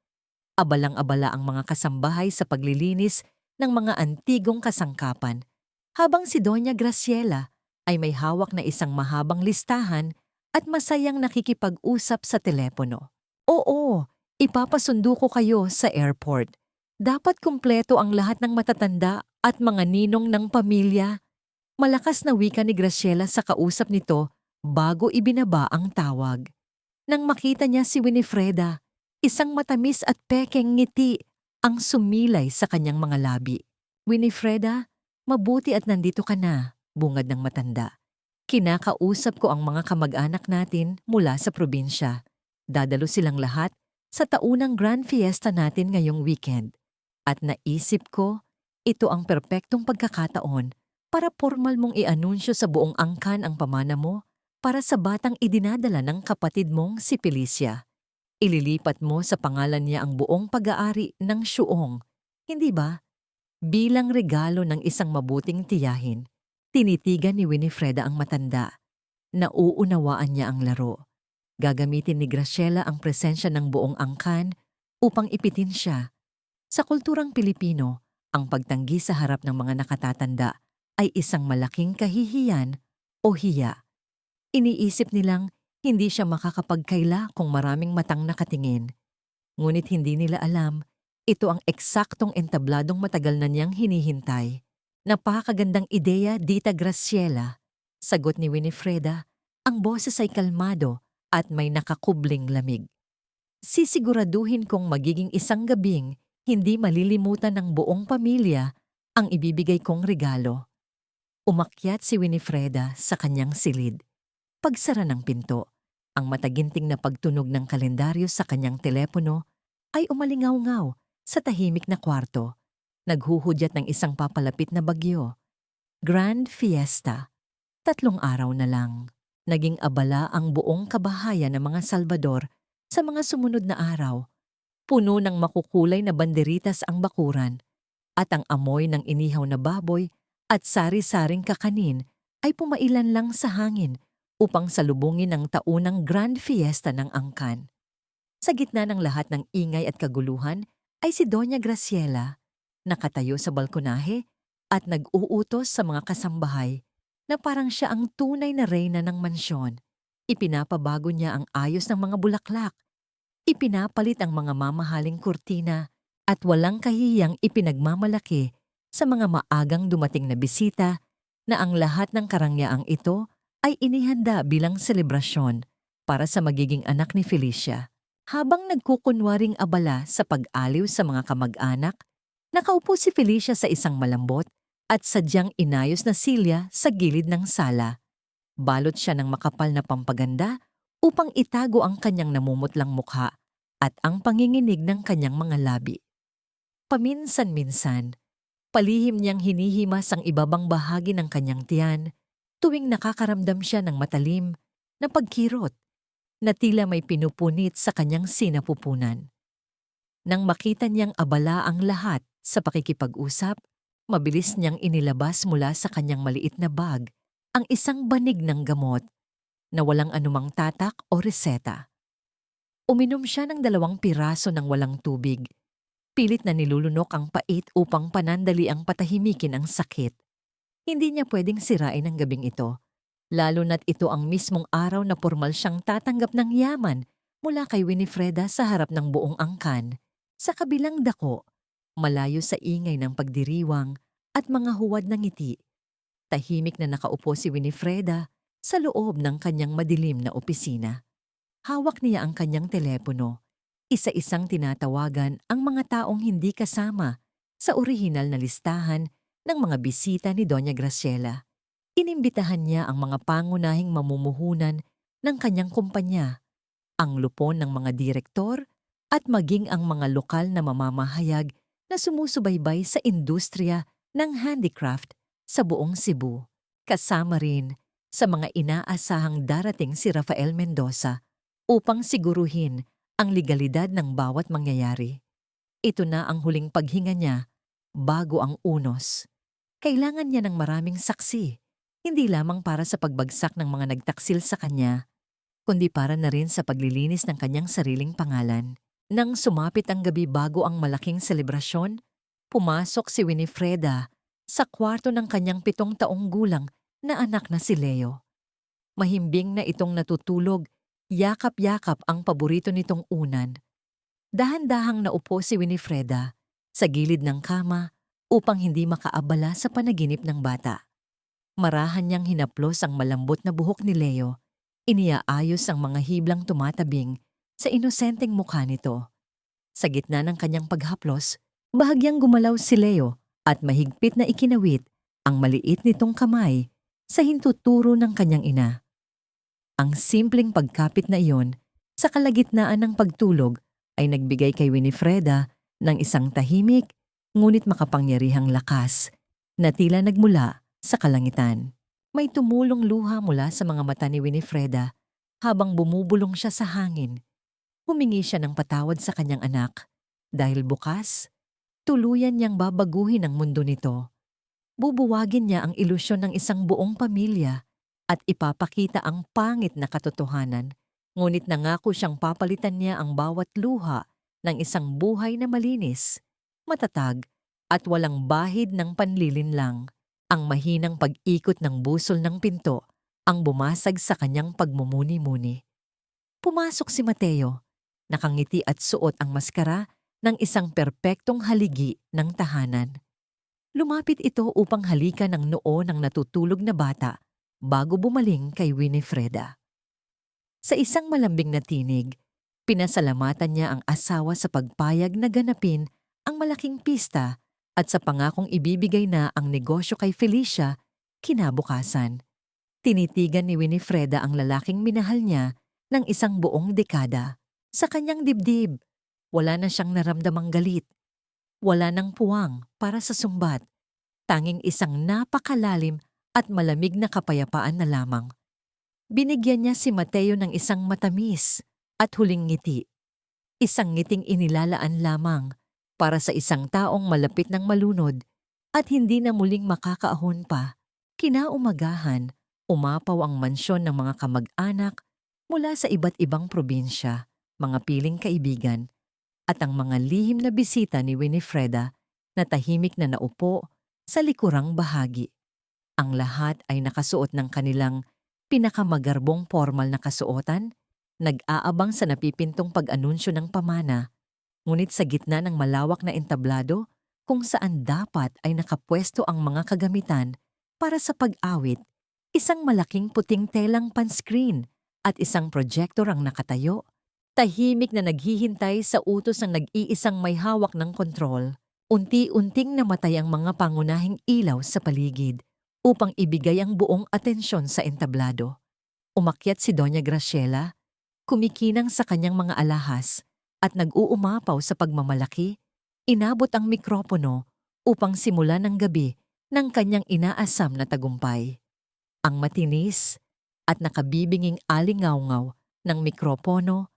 Abalang-abala ang mga kasambahay sa paglilinis ng mga antigong kasangkapan, habang si Doña Graciela ay may hawak na isang mahabang listahan at masayang nakikipag-usap sa telepono. Oo, ipapasundo ko kayo sa airport. Dapat kumpleto ang lahat ng matatanda at mga ninong ng pamilya. Malakas na wika ni Graciela sa kausap nito bago ibinaba ang tawag. Nang makita niya si Winifreda, isang matamis at pekeng ngiti ang sumilay sa kanyang mga labi. Winifreda, mabuti at nandito ka na, bungad ng matanda. Kinakausap ko ang mga kamag-anak natin mula sa probinsya. Dadalo silang lahat sa taunang grand fiesta natin ngayong weekend. At naisip ko, ito ang perpektong pagkakataon para formal mong i-anunsyo sa buong angkan ang pamana mo para sa batang idinadala ng kapatid mong si Felicia. Ililipat mo sa pangalan niya ang buong pag-aari ng Shuong, hindi ba? Bilang regalo ng isang mabuting tiyahin, tinitigan ni Winifreda ang matanda. Nauunawaan niya ang laro. Gagamitin ni Graciela ang presensya ng buong angkan upang ipitin siya. Sa kulturang Pilipino, ang pagtanggi sa harap ng mga nakatatanda ay isang malaking kahihiyan o hiya. Iniisip nilang Hindi siya makakapagkaila kung maraming matang nakatingin. Ngunit hindi nila alam, ito ang eksaktong entabladong matagal na niyang hinihintay. Napakagandang ideya, Dita Graciela. Sagot ni Winifreda, ang boses ay kalmado at may nakakubling lamig. Sisiguraduhin kong magiging isang gabing hindi malilimutan ng buong pamilya ang ibibigay kong regalo. Umakyat si Winifreda sa kanyang silid. Pagsara ng pinto, ang mataginting na pagtunog ng kalendaryo sa kanyang telepono ay umalingaw-ngaw sa tahimik na kwarto. Naghuhudyat ng isang papalapit na bagyo. Grand Fiesta. 3 araw na lang. Naging abala ang buong kabahayan ng mga Salvador sa mga sumunod na araw. Puno ng makukulay na banderitas ang bakuran at ang amoy ng inihaw na baboy at sari-saring kakanin ay pumailan lang sa hangin upang salubungin ang taunang Grand Fiesta ng angkan. Sa gitna ng lahat ng ingay at kaguluhan ay si Doña Graciela, nakatayo sa balkonahe at nag-uutos sa mga kasambahay na parang siya ang tunay na reyna ng mansyon. Ipinapabago niya ang ayos ng mga bulaklak, ipinapalit ang mga mamahaling kurtina at walang kahiyang ipinagmamalaki sa mga maagang dumating na bisita na ang lahat ng karangyaang ito ay inihanda bilang selebrasyon para sa magiging anak ni Felicia. Habang nagkukunwaring abala sa pag-aliw sa mga kamag-anak, nakaupo si Felicia sa isang malambot at sadyang inayos na silya sa gilid ng sala. Balot siya ng makapal na pampaganda upang itago ang kanyang namumutlang mukha at ang panginginig ng kanyang mga labi. Paminsan-minsan, palihim niyang hinihimas ang ibabang bahagi ng kanyang tiyan tuwing nakakaramdam siya ng matalim na pagkirot na tila may pinupunit sa kanyang sinapupunan. Nang makita niyang abala ang lahat sa pakikipag-usap, mabilis niyang inilabas mula sa kanyang maliit na bag ang isang banig ng gamot na walang anumang tatak o reseta. Uminom siya ng 2 piraso ng walang tubig. Pilit na nilulunok ang pait upang panandali ang patahimikin ang sakit. Hindi niya pwedeng sirain ang gabing ito, lalo na't ito ang mismong araw na pormal siyang tatanggap ng yaman mula kay Winifreda sa harap ng buong angkan. Sa kabilang dako, malayo sa ingay ng pagdiriwang at mga huwad ng ngiti, tahimik na nakaupo si Winifreda sa loob ng kanyang madilim na opisina. Hawak niya ang kanyang telepono. Isa-isang tinatawagan ang mga taong hindi kasama sa orihinal na listahan ng mga bisita ni Doña Graciela. Inimbitahan niya ang mga pangunahing mamumuhunan ng kanyang kumpanya, ang lupon ng mga direktor at maging ang mga lokal na mamamahayag na sumusubaybay sa industriya ng handicraft sa buong Cebu. Kasama rin sa mga inaasahang darating si Rafael Mendoza upang siguruhin ang legalidad ng bawat mangyayari. Ito na ang huling paghinga niya bago ang unos. Kailangan niya ng maraming saksi, hindi lamang para sa pagbagsak ng mga nagtaksil sa kanya, kundi para na rin sa paglilinis ng kanyang sariling pangalan. Nang sumapit ang gabi bago ang malaking selebrasyon, pumasok si Winifreda sa kwarto ng kanyang 7 taong gulang na anak na si Leo. Mahimbing na itong natutulog, yakap-yakap ang paborito nitong unan. Dahan-dahang naupo si Winifreda sa gilid ng kama upang hindi makaabala sa panaginip ng bata. Marahan niyang hinaplos ang malambot na buhok ni Leo. Iniaayos ang mga hiblang tumatabing sa inosenteng mukha nito. Sa gitna ng kanyang paghaplos, bahagyang gumalaw si Leo at mahigpit na ikinawit ang maliit nitong kamay sa hintuturo ng kanyang ina. Ang simpleng pagkapit na iyon sa kalagitnaan ng pagtulog ay nagbigay kay Winifreda ng isang tahimik ngunit makapangyarihang lakas na tila nagmula sa kalangitan. May tumulong luha mula sa mga mata ni Winifreda habang bumubulong siya sa hangin. Humingi siya ng patawad sa kanyang anak dahil bukas, tuluyan niyang babaguhin ang mundo nito. Bubuwagin niya ang ilusyon ng isang buong pamilya at ipapakita ang pangit na katotohanan, ngunit nangako siyang papalitan niya ang bawat luha ng isang buhay na malinis, matatag at walang bahid ng panlilinlang. Ang mahinang pag-ikot ng busol ng pinto ang bumasag sa kanyang pagmumuni-muni. Pumasok si Mateo, nakangiti at suot ang maskara ng isang perpektong haligi ng tahanan. Lumapit ito upang halikan ang noo ng natutulog na bata bago bumaling kay Winifreda. Sa isang malambing na tinig, pinasalamatan niya ang asawa sa pagpayag na ganapin ang malaking pista at sa pangakong ibibigay na ang negosyo kay Felicia kinabukasan. Tinitigan ni Winifreda ang lalaking minahal niya ng isang buong dekada. Sa kanyang dibdib, wala na siyang naramdamang galit. Wala nang puwang para sa sumbat. Tanging isang napakalalim at malamig na kapayapaan na lamang. Binigyan niya si Mateo ng isang matamis at huling ngiti. Isang ngiting inilalaan lamang para sa isang taong malapit ng malunod at hindi na muling makakaahon pa. Kinaumagahan, umapaw ang mansyon ng mga kamag-anak mula sa iba't ibang probinsya, mga piling kaibigan, at ang mga lihim na bisita ni Winifreda na tahimik na naupo sa likurang bahagi. Ang lahat ay nakasuot ng kanilang pinakamagarbong formal na kasuotan, nag-aabang sa napipintong pag-anunsyo ng pamana, ngunit sa gitna ng malawak na entablado kung saan dapat ay nakapwesto ang mga kagamitan para sa pag-awit, isang malaking puting telang panscreen at isang projector ang nakatayo, tahimik na naghihintay sa utos ng nag-iisang may hawak ng kontrol. Unti-unting namatay ang mga pangunahing ilaw sa paligid upang ibigay ang buong atensyon sa entablado. Umakyat si Doña Graciela, kumikinang sa kanyang mga alahas at nag-uumapaw sa pagmamalaki, inabot ang mikropono upang simulan ng gabi ng kanyang inaasam na tagumpay. Ang matinis at nakabibinging alingawngaw ng mikropono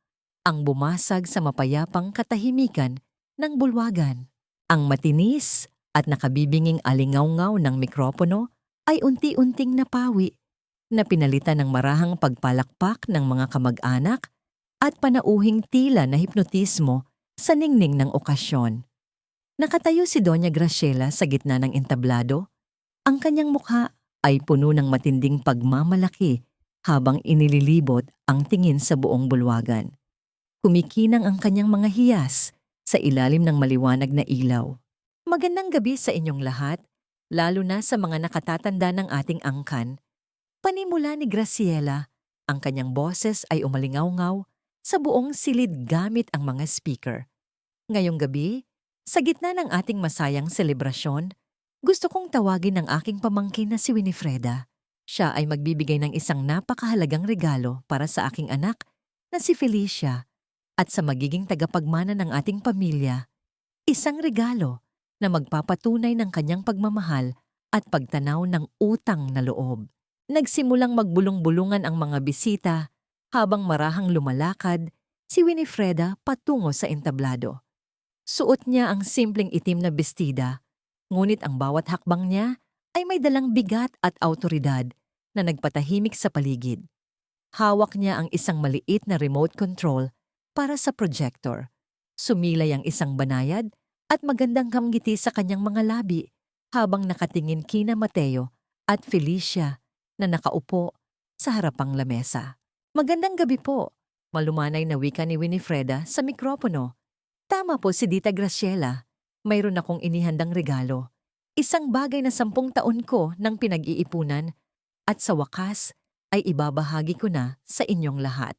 ang bumasag sa mapayapang katahimikan ng bulwagan. Ang matinis at nakabibinging alingawngaw ng mikropono ay unti-unting napawi na pinalitan ng marahang pagpalakpak ng mga kamag-anak at panauhing tila na hipnotismo sa ningning ng okasyon. Nakatayo si Doña Graciela sa gitna ng entablado. Ang kanyang mukha ay puno ng matinding pagmamalaki habang inililibot ang tingin sa buong bulwagan. Kumikinang ang kanyang mga hiyas sa ilalim ng maliwanag na ilaw. Magandang gabi sa inyong lahat, lalo na sa mga nakatatanda ng ating angkan. Panimula ni Graciela, ang kanyang boses ay umalingawngaw sa buong silid gamit ang mga speaker. Ngayong gabi, sa gitna ng ating masayang selebrasyon, gusto kong tawagin ang aking pamangkin na si Winifreda. Siya ay magbibigay ng isang napakahalagang regalo para sa aking anak na si Felicia at sa magiging tagapagmana ng ating pamilya. Isang regalo na magpapatunay ng kanyang pagmamahal at pagtanaw ng utang na loob. Nagsimulang magbulong-bulungan ang mga bisita habang marahang lumalakad si Winifreda patungo sa entablado. Suot niya ang simpleng itim na bestida, ngunit ang bawat hakbang niya ay may dalang bigat at autoridad na nagpatahimik sa paligid. Hawak niya ang isang maliit na remote control para sa projector. Sumilay ang isang banayad at magandang kamngiti sa kanyang mga labi habang nakatingin kina Mateo at Felicia na nakaupo sa harapang lamesa. Magandang gabi po, malumanay na wika ni Winifreda sa mikropono. Tama po si Dita Graciela, mayroon akong inihandang regalo. Isang bagay na 10 taon ko nang pinag-iipunan at sa wakas ay ibabahagi ko na sa inyong lahat.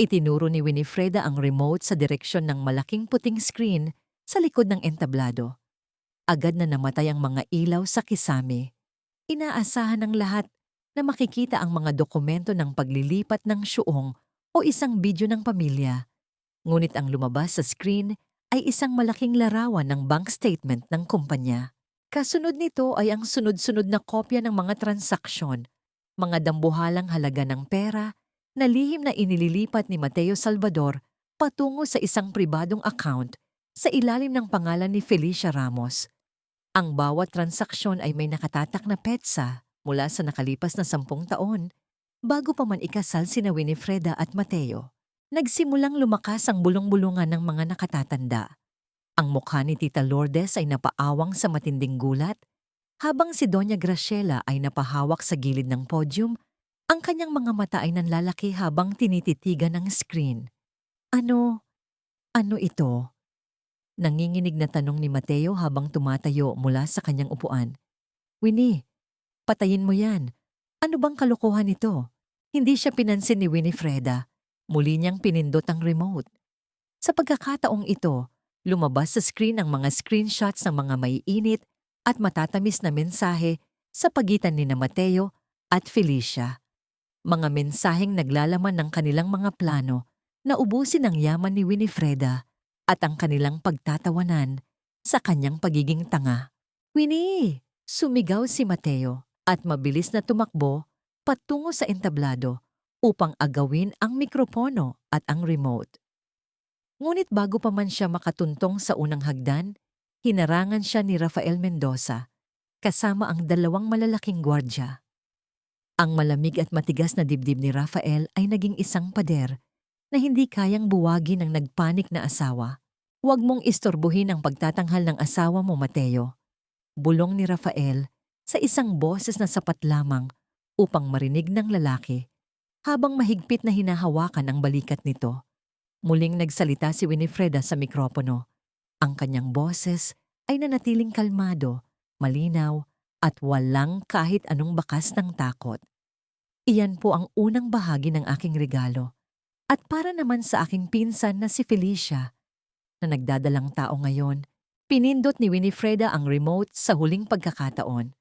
Itinuro ni Winifreda ang remote sa direksyon ng malaking puting screen sa likod ng entablado. Agad na namatay ang mga ilaw sa kisame. Inaasahan ng lahat na makikita ang mga dokumento ng paglilipat ng syuong o isang video ng pamilya. Ngunit ang lumabas sa screen ay isang malaking larawan ng bank statement ng kumpanya. Kasunod nito ay ang sunod-sunod na kopya ng mga transaksyon, mga dambuhalang halaga ng pera na lihim na inililipat ni Mateo Salvador patungo sa isang pribadong account sa ilalim ng pangalan ni Felicia Ramos. Ang bawat transaksyon ay may nakatatak na petsa mula sa nakalipas na 10 taon bago pa man ikasal sina Winifreda at Mateo. Nagsimulang lumakas ang bulong-bulungan ng mga nakatatanda. Ang mukha ni Tita Lourdes ay napaawang sa matinding gulat, habang si Doña Graciela ay napahawak sa gilid ng podium Ang kanyang mga mata ay nanlalaki habang tinititigan ng screen. Ano, ano ito? Nanginginig na tanong ni Mateo habang tumatayo mula sa kanyang upuan. Winnie, patayin mo yan. Ano bang kalokohan ito? Hindi siya pinansin ni Winifreda. Muli niyang pinindot ang remote. Sa pagkakataong ito, lumabas sa screen ang mga screenshots ng mga maiinit at matatamis na mensahe sa pagitan ni na Mateo at Felicia. Mga mensaheng naglalaman ng kanilang mga plano na ubusin ang yaman ni Winifreda at ang kanilang pagtatawanan sa kanyang pagiging tanga. Winnie! Sumigaw si Mateo at mabilis na tumakbo patungo sa entablado upang agawin ang mikropono at ang remote. Ngunit bago pa man siya makatuntong sa unang hagdan, hinarangan siya ni Rafael Mendoza kasama ang dalawang malalaking gwardya. Ang malamig at matigas na dibdib ni Rafael ay naging isang pader na hindi kayang buwagin ng nagpanik na asawa. Huwag mong istorbohin ang pagtatanghal ng asawa mo, Mateo. Bulong ni Rafael sa isang boses na sapat lamang upang marinig ng lalaki habang mahigpit na hinahawakan ang balikat nito. Muling nagsalita si Winifreda sa mikropono. Ang kanyang boses ay nanatiling kalmado, malinaw at walang kahit anong bakas ng takot. Iyan po ang unang bahagi ng aking regalo. At para naman sa aking pinsan na si Felicia, na nagdadalang tao ngayon, pinindot ni Winifreda ang remote sa huling pagkakataon.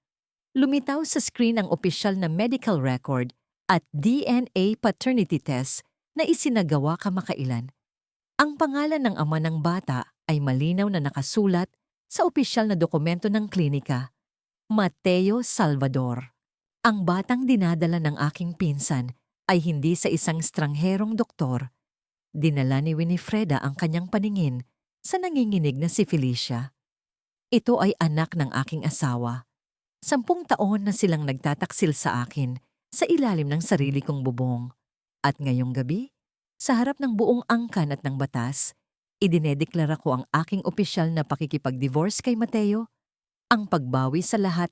Lumitaw sa screen ang opisyal na medical record at DNA paternity test na isinagawa kamakailan. Ang pangalan ng ama ng bata ay malinaw na nakasulat sa opisyal na dokumento ng klinika, Mateo Salvador. Ang batang dinadala ng aking pinsan ay hindi sa isang strangherong doktor. Dinala ni Winifreda ang kanyang paningin sa nanginginig na si Felicia. Ito ay anak ng aking asawa. 10 taon na silang nagtataksil sa akin sa ilalim ng sarili kong bubong. At ngayong gabi, sa harap ng buong angkan at ng batas, idinedeklara ko ang aking opisyal na pakikipag-divorce kay Mateo, ang pagbawi sa lahat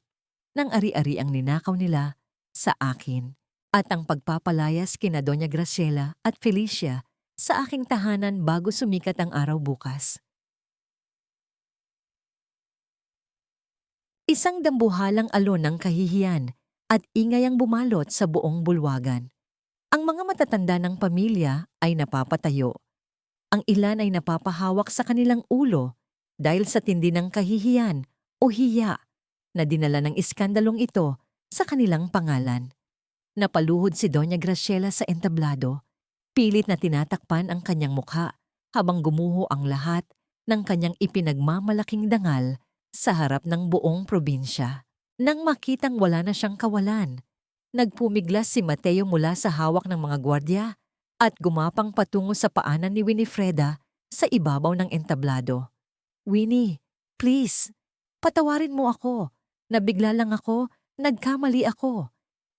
ng ari-ari ang ninakaw nila sa akin, at ang pagpapalayas kina Doña Graciela at Felicia sa aking tahanan bago sumikat ang araw bukas. Isang dambuhalang alon ng kahihiyan at ingay ang bumalot sa buong bulwagan. Ang mga matatanda ng pamilya ay napapatayo. Ang ilan ay napapahawak sa kanilang ulo dahil sa tindi ng kahihiyan o hiya na dinala ng iskandalong ito sa kanilang pangalan. Napaluhod si Doña Graciela sa entablado, pilit na tinatakpan ang kanyang mukha habang gumuho ang lahat ng kanyang ipinagmamalaking dangal sa harap ng buong probinsya. Nang makitang wala na siyang kawalan, nagpumiglas si Mateo mula sa hawak ng mga gwardya at gumapang patungo sa paanan ni Winifreda sa ibabaw ng entablado. Winnie, please, patawarin mo ako. Nabigla lang ako, nagkamali ako.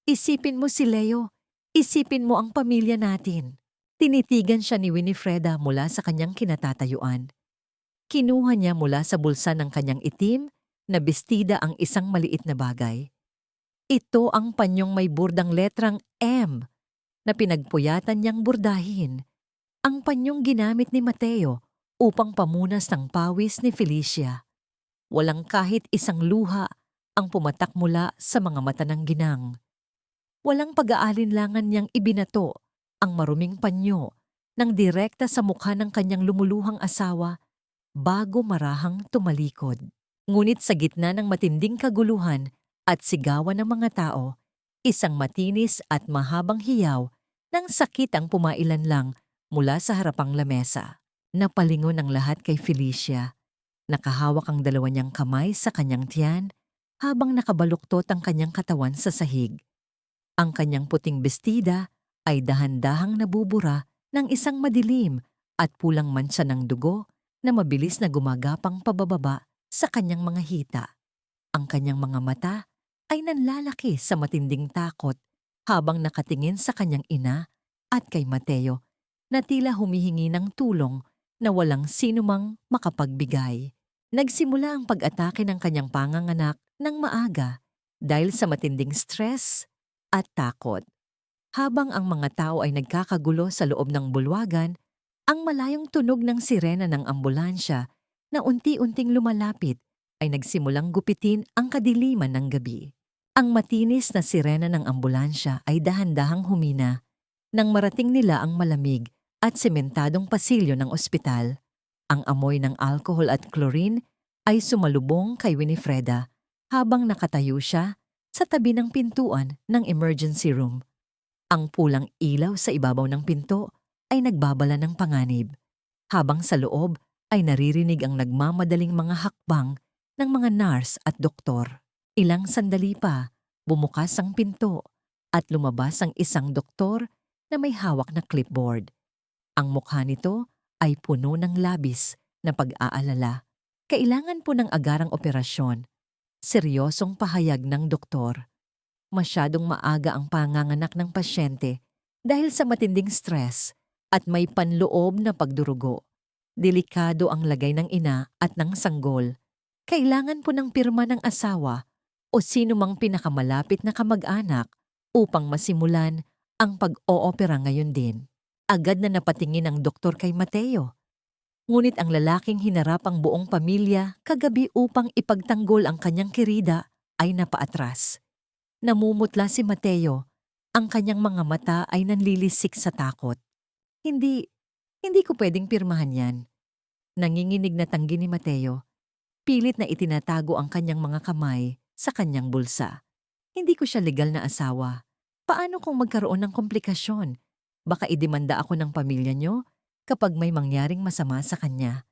Isipin mo si Leo, isipin mo ang pamilya natin. Tinitigan siya ni Winifreda mula sa kanyang kinatatayuan. Kinuha niya mula sa bulsa ng kanyang itim na bestida ang isang maliit na bagay. Ito ang panyong may burdang letrang M na pinagpuyatan niyang burdahin. Ang panyong ginamit ni Mateo upang pamunas ng pawis ni Felicia. Walang kahit isang luha ang pumatak mula sa mga mata ng ginang. Walang pag-aalinlangan niyang ibinato ang maruming panyo ng direkta sa mukha ng kanyang lumuluhang asawa bago marahang tumalikod. Ngunit sa gitna ng matinding kaguluhan at sigawan ng mga tao, isang matinis at mahabang hiyaw ng sakit ang pumailan lang mula sa harapang lamesa. Napalingon ang lahat kay Felicia. Nakahawak ang dalawa niyang kamay sa kanyang tiyan habang nakabaluktot ang kanyang katawan sa sahig. Ang kanyang puting bestida ay dahan-dahang nabubura ng isang madilim at pulang mantsa ng dugo na mabilis na gumagapang pabababa sa kanyang mga hita. Ang kanyang mga mata ay nanlalaki sa matinding takot habang nakatingin sa kanyang ina at kay Mateo na tila humihingi ng tulong na walang sinumang makapagbigay. Nagsimula ang pag-atake ng kanyang panganganak ng maaga dahil sa matinding stress at takot. Habang ang mga tao ay nagkakagulo sa loob ng bulwagan, ang malayong tunog ng sirena ng ambulansya na unti-unting lumalapit ay nagsimulang gupitin ang kadiliman ng gabi. Ang matinis na sirena ng ambulansya ay dahan-dahang humina nang marating nila ang malamig at sementadong pasilyo ng ospital. Ang amoy ng alcohol at chlorine ay sumalubong kay Winifreda habang nakatayo siya sa tabi ng pintuan ng emergency room. Ang pulang ilaw sa ibabaw ng pinto ay nagbabala ng panganib, habang sa loob ay naririnig ang nagmamadaling mga hakbang ng mga nurse at doktor. Ilang sandali pa, bumukas ang pinto at lumabas ang isang doktor na may hawak na clipboard. Ang mukha nito ay puno ng labis na pag-aalala. Kailangan po ng agarang operasyon. Seryosong pahayag ng doktor. Masyadong maaga ang panganganak ng pasyente dahil sa matinding stress at may panloob na pagdurugo. Delikado ang lagay ng ina at ng sanggol. Kailangan po ng pirma ng asawa o sino mang pinakamalapit na kamag-anak upang masimulan ang pag-oopera ngayon din. Agad na napatingin ang doktor kay Mateo. Ngunit ang lalaking hinarap ang buong pamilya kagabi upang ipagtanggol ang kanyang kirida ay napaatras. Namumutla si Mateo. Ang kanyang mga mata ay nanlilisik sa takot. Hindi ko pwedeng pirmahan yan. Nanginginig na tanggi ni Mateo. Pilit na itinatago ang kanyang mga kamay sa kanyang bulsa. Hindi ko siya legal na asawa. Paano kung magkaroon ng komplikasyon? Baka idemanda ako ng pamilya niyo kapag may mangyaring masama sa kanya.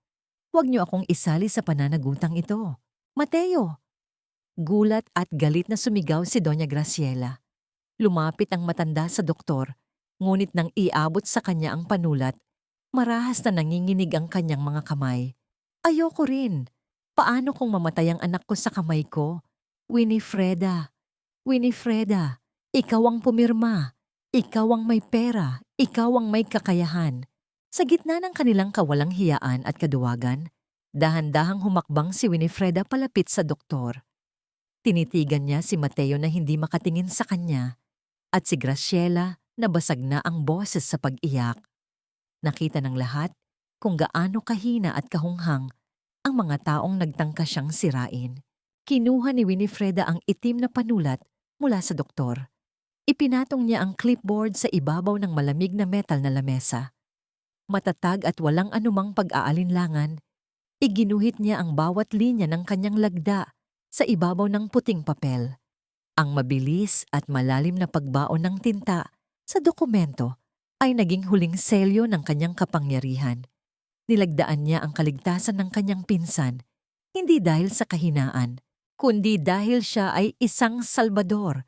Huwag niyo akong isali sa pananagutang ito. Mateo! Gulat at galit na sumigaw si Doña Graciela. Lumapit ang matanda sa doktor, ngunit nang iabot sa kanya ang panulat, marahas na nanginginig ang kanyang mga kamay. Ayoko rin. Paano kung mamatay ang anak ko sa kamay ko? Winifreda, Winifreda, ikaw ang pumirma. Ikaw ang may pera. Ikaw ang may kakayahan. Sa gitna ng kanilang kawalang hiyaan at kaduwagan, dahan-dahang humakbang si Winifreda palapit sa doktor. Tinitigan niya si Mateo na hindi makatingin sa kanya at si Graciela na basag na ang boses sa pag-iyak. Nakita ng lahat kung gaano kahina at kahunghang ang mga taong nagtangka siyang sirain. Kinuha ni Winifreda ang itim na panulat mula sa doktor. Ipinatong niya ang clipboard sa ibabaw ng malamig na metal na lamesa. Matatag at walang anumang pag-aalinlangan, iginuhit niya ang bawat linya ng kanyang lagda sa ibabaw ng puting papel. Ang mabilis at malalim na pagbaon ng tinta sa dokumento ay naging huling selyo ng kanyang kapangyarihan. Nilagdaan niya ang kaligtasan ng kanyang pinsan, hindi dahil sa kahinaan, kundi dahil siya ay isang salbador,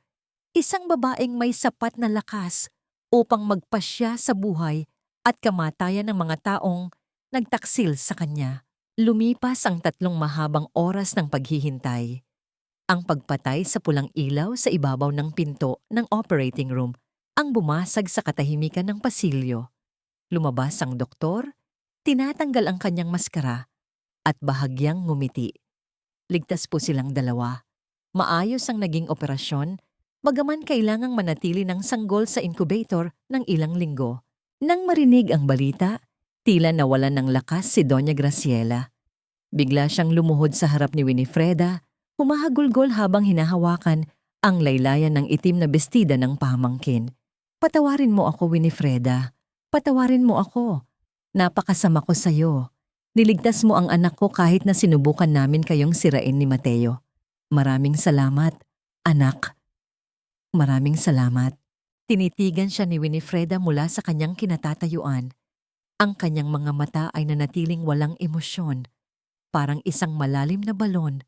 isang babaeng may sapat na lakas upang magpasya sa buhay at kamatayan ng mga taong nagtaksil sa kanya. Lumipas ang 3 mahabang oras ng paghihintay. Ang pagpatay sa pulang ilaw sa ibabaw ng pinto ng operating room ang bumasag sa katahimikan ng pasilyo. Lumabas ang doktor, tinatanggal ang kanyang maskara at bahagyang ngumiti. Ligtas po silang dalawa. Maayos ang naging operasyon, bagaman kailangang manatili ng sanggol sa incubator ng ilang linggo. Nang marinig ang balita, tila nawalan ng lakas si Doña Graciela. Bigla siyang lumuhod sa harap ni Winifreda, humahagulgol habang hinahawakan ang laylayan ng itim na bestida ng pamangkin. Patawarin mo ako, Winifreda. Patawarin mo ako. Napakasama ko sa'yo. Niligtas mo ang anak ko kahit na sinubukan namin kayong sirain ni Mateo. Maraming salamat, anak. Maraming salamat. Tinitigan siya ni Winifreda mula sa kanyang kinatatayuan. Ang kanyang mga mata ay nanatiling walang emosyon, parang isang malalim na balon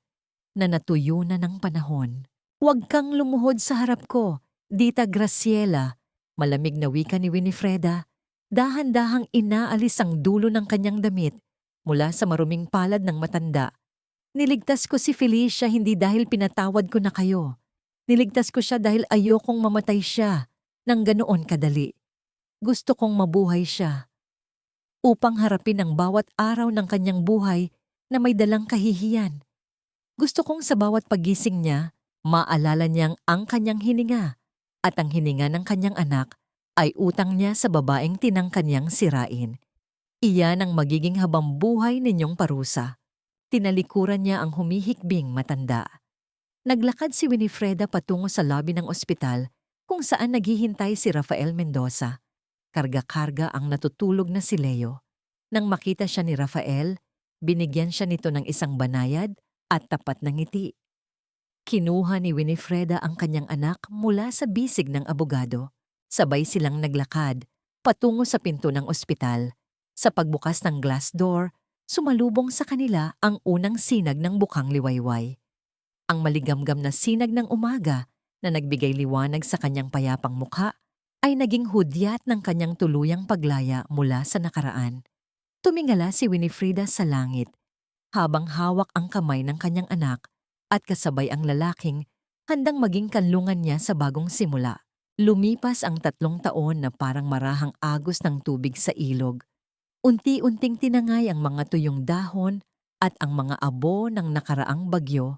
na natuyo na ng panahon. Huwag kang lumuhod sa harap ko, Dita Graciela. Malamig na wika ni Winifreda. Dahan-dahang inaalis ang dulo ng kanyang damit mula sa maruming palad ng matanda. Niligtas ko si Felicia hindi dahil pinatawad ko na kayo. Niligtas ko siya dahil ayokong mamatay siya ng ganoon kadali. Gusto kong mabuhay siya upang harapin ang bawat araw ng kanyang buhay na may dalang kahihiyan. Gusto kong sa bawat pagising niya, maalala niyang ang kanyang hininga at ang hininga ng kanyang anak ay utang niya sa babaeng tinangka niyang sirain. Iyan ang magiging habambuhay ninyong parusa. Tinalikuran niya ang humihikbing matanda. Naglakad si Winifreda patungo sa lobby ng ospital kung saan naghihintay si Rafael Mendoza. Karga-karga ang natutulog na si Leo. Nang makita siya ni Rafael, binigyan siya nito ng isang banayad at tapat na ngiti. Kinuha ni Winifreda ang kanyang anak mula sa bisig ng abogado. Sabay silang naglakad patungo sa pinto ng ospital. Sa pagbukas ng glass door, sumalubong sa kanila ang unang sinag ng bukang liwayway. Ang maligamgam na sinag ng umaga na nagbigay liwanag sa kanyang payapang mukha ay naging hudyat ng kanyang tuluyang paglaya mula sa nakaraan. Tumingala si Winifreda sa langit habang hawak ang kamay ng kanyang anak at kasabay ang lalaking handang maging kanlungan niya sa bagong simula. Lumipas ang 3 taon na parang marahang agos ng tubig sa ilog. Unti-unting tinangay ang mga tuyong dahon at ang mga abo ng nakaraang bagyo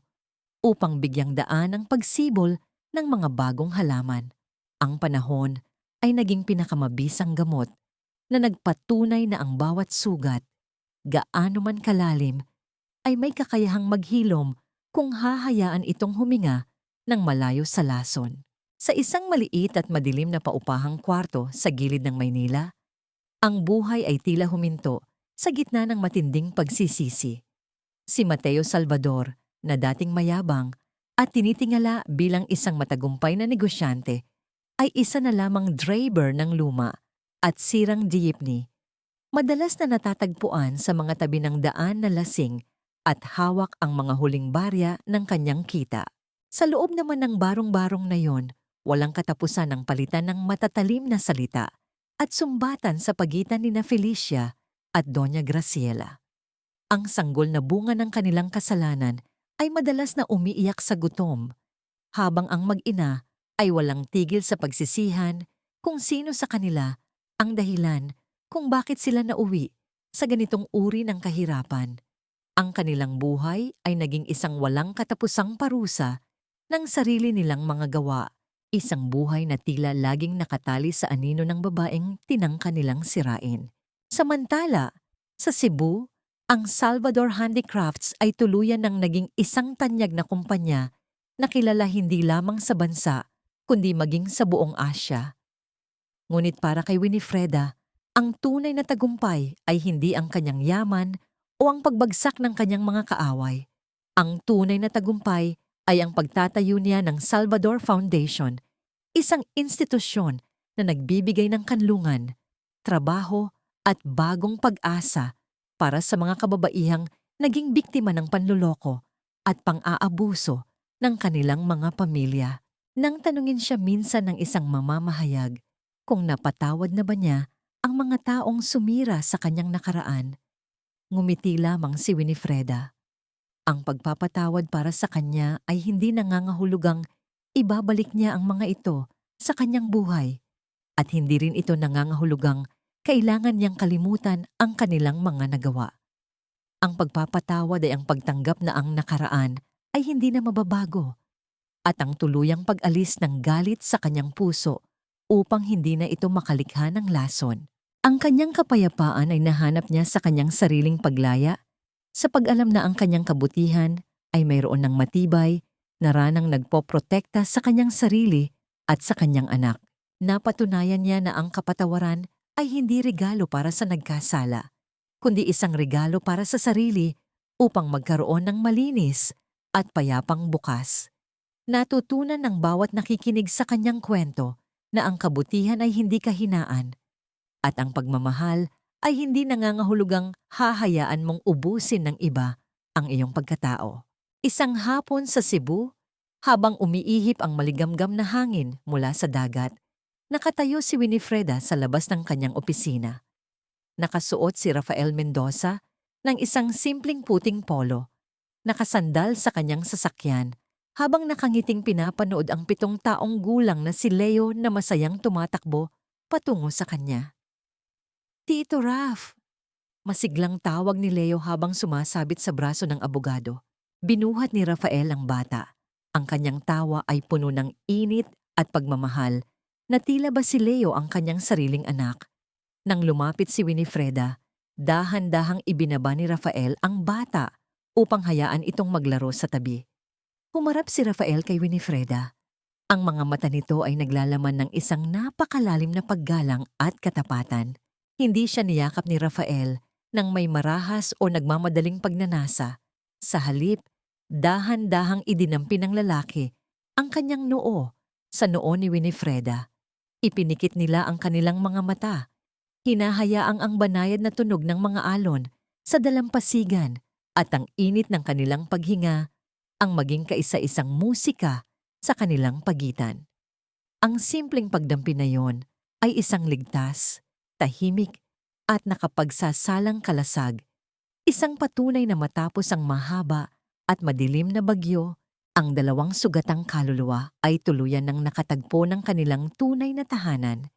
upang bigyang daan ang pagsibol ng mga bagong halaman. Ang panahon ay naging pinakamabisang gamot na nagpatunay na ang bawat sugat, gaano man kalalim, ay may kakayahang maghilom kung hahayaan itong huminga ng malayo sa lason. Sa isang maliit at madilim na paupahang kwarto sa gilid ng Maynila, ang buhay ay tila huminto sa gitna ng matinding pagsisisi. Si Mateo Salvador, na dating mayabang at tinitingala bilang isang matagumpay na negosyante, ay isa na lamang driver ng luma at sirang jeepney. Madalas na natatagpuan sa mga tabi ng daan na lasing at hawak ang mga huling barya ng kanyang kita. Sa loob naman ng barong-barong na yon, walang katapusan ng palitan ng matatalim na salita at sumbatan sa pagitan ni na Felicia at Doña Graciela. Ang sanggol na bunga ng kanilang kasalanan ay madalas na umiiyak sa gutom, habang ang mag-ina ay walang tigil sa pagsisihan kung sino sa kanila ang dahilan kung bakit sila nauwi sa ganitong uri ng kahirapan. Ang kanilang buhay ay naging isang walang katapusang parusa ng sarili nilang mga gawa, isang buhay na tila laging nakatali sa anino ng babaeng tinangka nilang sirain. Samantala, sa Cebu, ang Salvador Handicrafts ay tuluyan ng naging isang tanyag na kumpanya na kilala hindi lamang sa bansa, kundi maging sa buong Asya. Ngunit para kay Winifreda, ang tunay na tagumpay ay hindi ang kanyang yaman o ang pagbagsak ng kanyang mga kaaway. Ang tunay na tagumpay ay ang pagtatayo niya ng Salvador Foundation, isang institusyon na nagbibigay ng kanlungan, trabaho at bagong pag-asa para sa mga kababaihang naging biktima ng panloloko at pang-aabuso ng kanilang mga pamilya. Nang tanungin siya minsan ng isang mamamahayag kung napatawad na ba niya ang mga taong sumira sa kanyang nakaraan, ngumiti lamang si Winifreda. Ang pagpapatawad para sa kanya ay hindi nangangahulugang ibabalik niya ang mga ito sa kanyang buhay at hindi rin ito nangangahulugang kailangan niyang kalimutan ang kanilang mga nagawa. Ang pagpapatawad ay ang pagtanggap na ang nakaraan ay hindi na mababago at ang tuluyang pag-alis ng galit sa kanyang puso upang hindi na ito makalikha ng lason. Ang kanyang kapayapaan ay nahanap niya sa kanyang sariling paglaya, sa pag-alam na ang kanyang kabutihan ay mayroon ng matibay na ranang nagpoprotekta sa kanyang sarili at sa kanyang anak. Napatunayan niya na ang kapatawaran ay hindi regalo para sa nagkasala, kundi isang regalo para sa sarili upang magkaroon ng malinis at payapang bukas. Natutunan ng bawat nakikinig sa kanyang kwento na ang kabutihan ay hindi kahinaan at ang pagmamahal ay hindi nangangahulugang hahayaan mong ubusin ng iba ang iyong pagkatao. Isang hapon sa Cebu, habang umiihip ang maligamgam na hangin mula sa dagat, nakatayo si Winifreda sa labas ng kanyang opisina. Nakasuot si Rafael Mendoza ng isang simpleng puting polo, nakasandal sa kanyang sasakyan habang nakangiting pinapanood ang 7 taong gulang na si Leo na masayang tumatakbo patungo sa kanya. "Tito Raf!" Masiglang tawag ni Leo habang sumasabit sa braso ng abogado. Binuhat ni Rafael ang bata. Ang kanyang tawa ay puno ng init at pagmamahal Natila ba si Leo ang kanyang sariling anak? Nang lumapit si Winifreda, dahan-dahang ibinaba ni Rafael ang bata upang hayaan itong maglaro sa tabi. Humarap si Rafael kay Winifreda. Ang mga mata nito ay naglalaman ng isang napakalalim na paggalang at katapatan. Hindi siya niyakap ni Rafael nang may marahas o nagmamadaling pagnanasa. Sa halip, dahan-dahang idinampi ng lalaki ang kanyang noo sa noo ni Winifreda. Ipinikit nila ang kanilang mga mata. Hinahayaang ang banayad na tunog ng mga alon sa dalampasigan at ang init ng kanilang paghinga ang maging kaisa-isang musika sa kanilang pagitan. Ang simpleng pagdampi na yon ay isang ligtas, tahimik at nakapagsasalang kalasag, isang patunay na matapos ang mahaba at madilim na bagyo, ang dalawang sugatang kaluluwa ay tuluyan ng nakatagpo ng kanilang tunay na tahanan.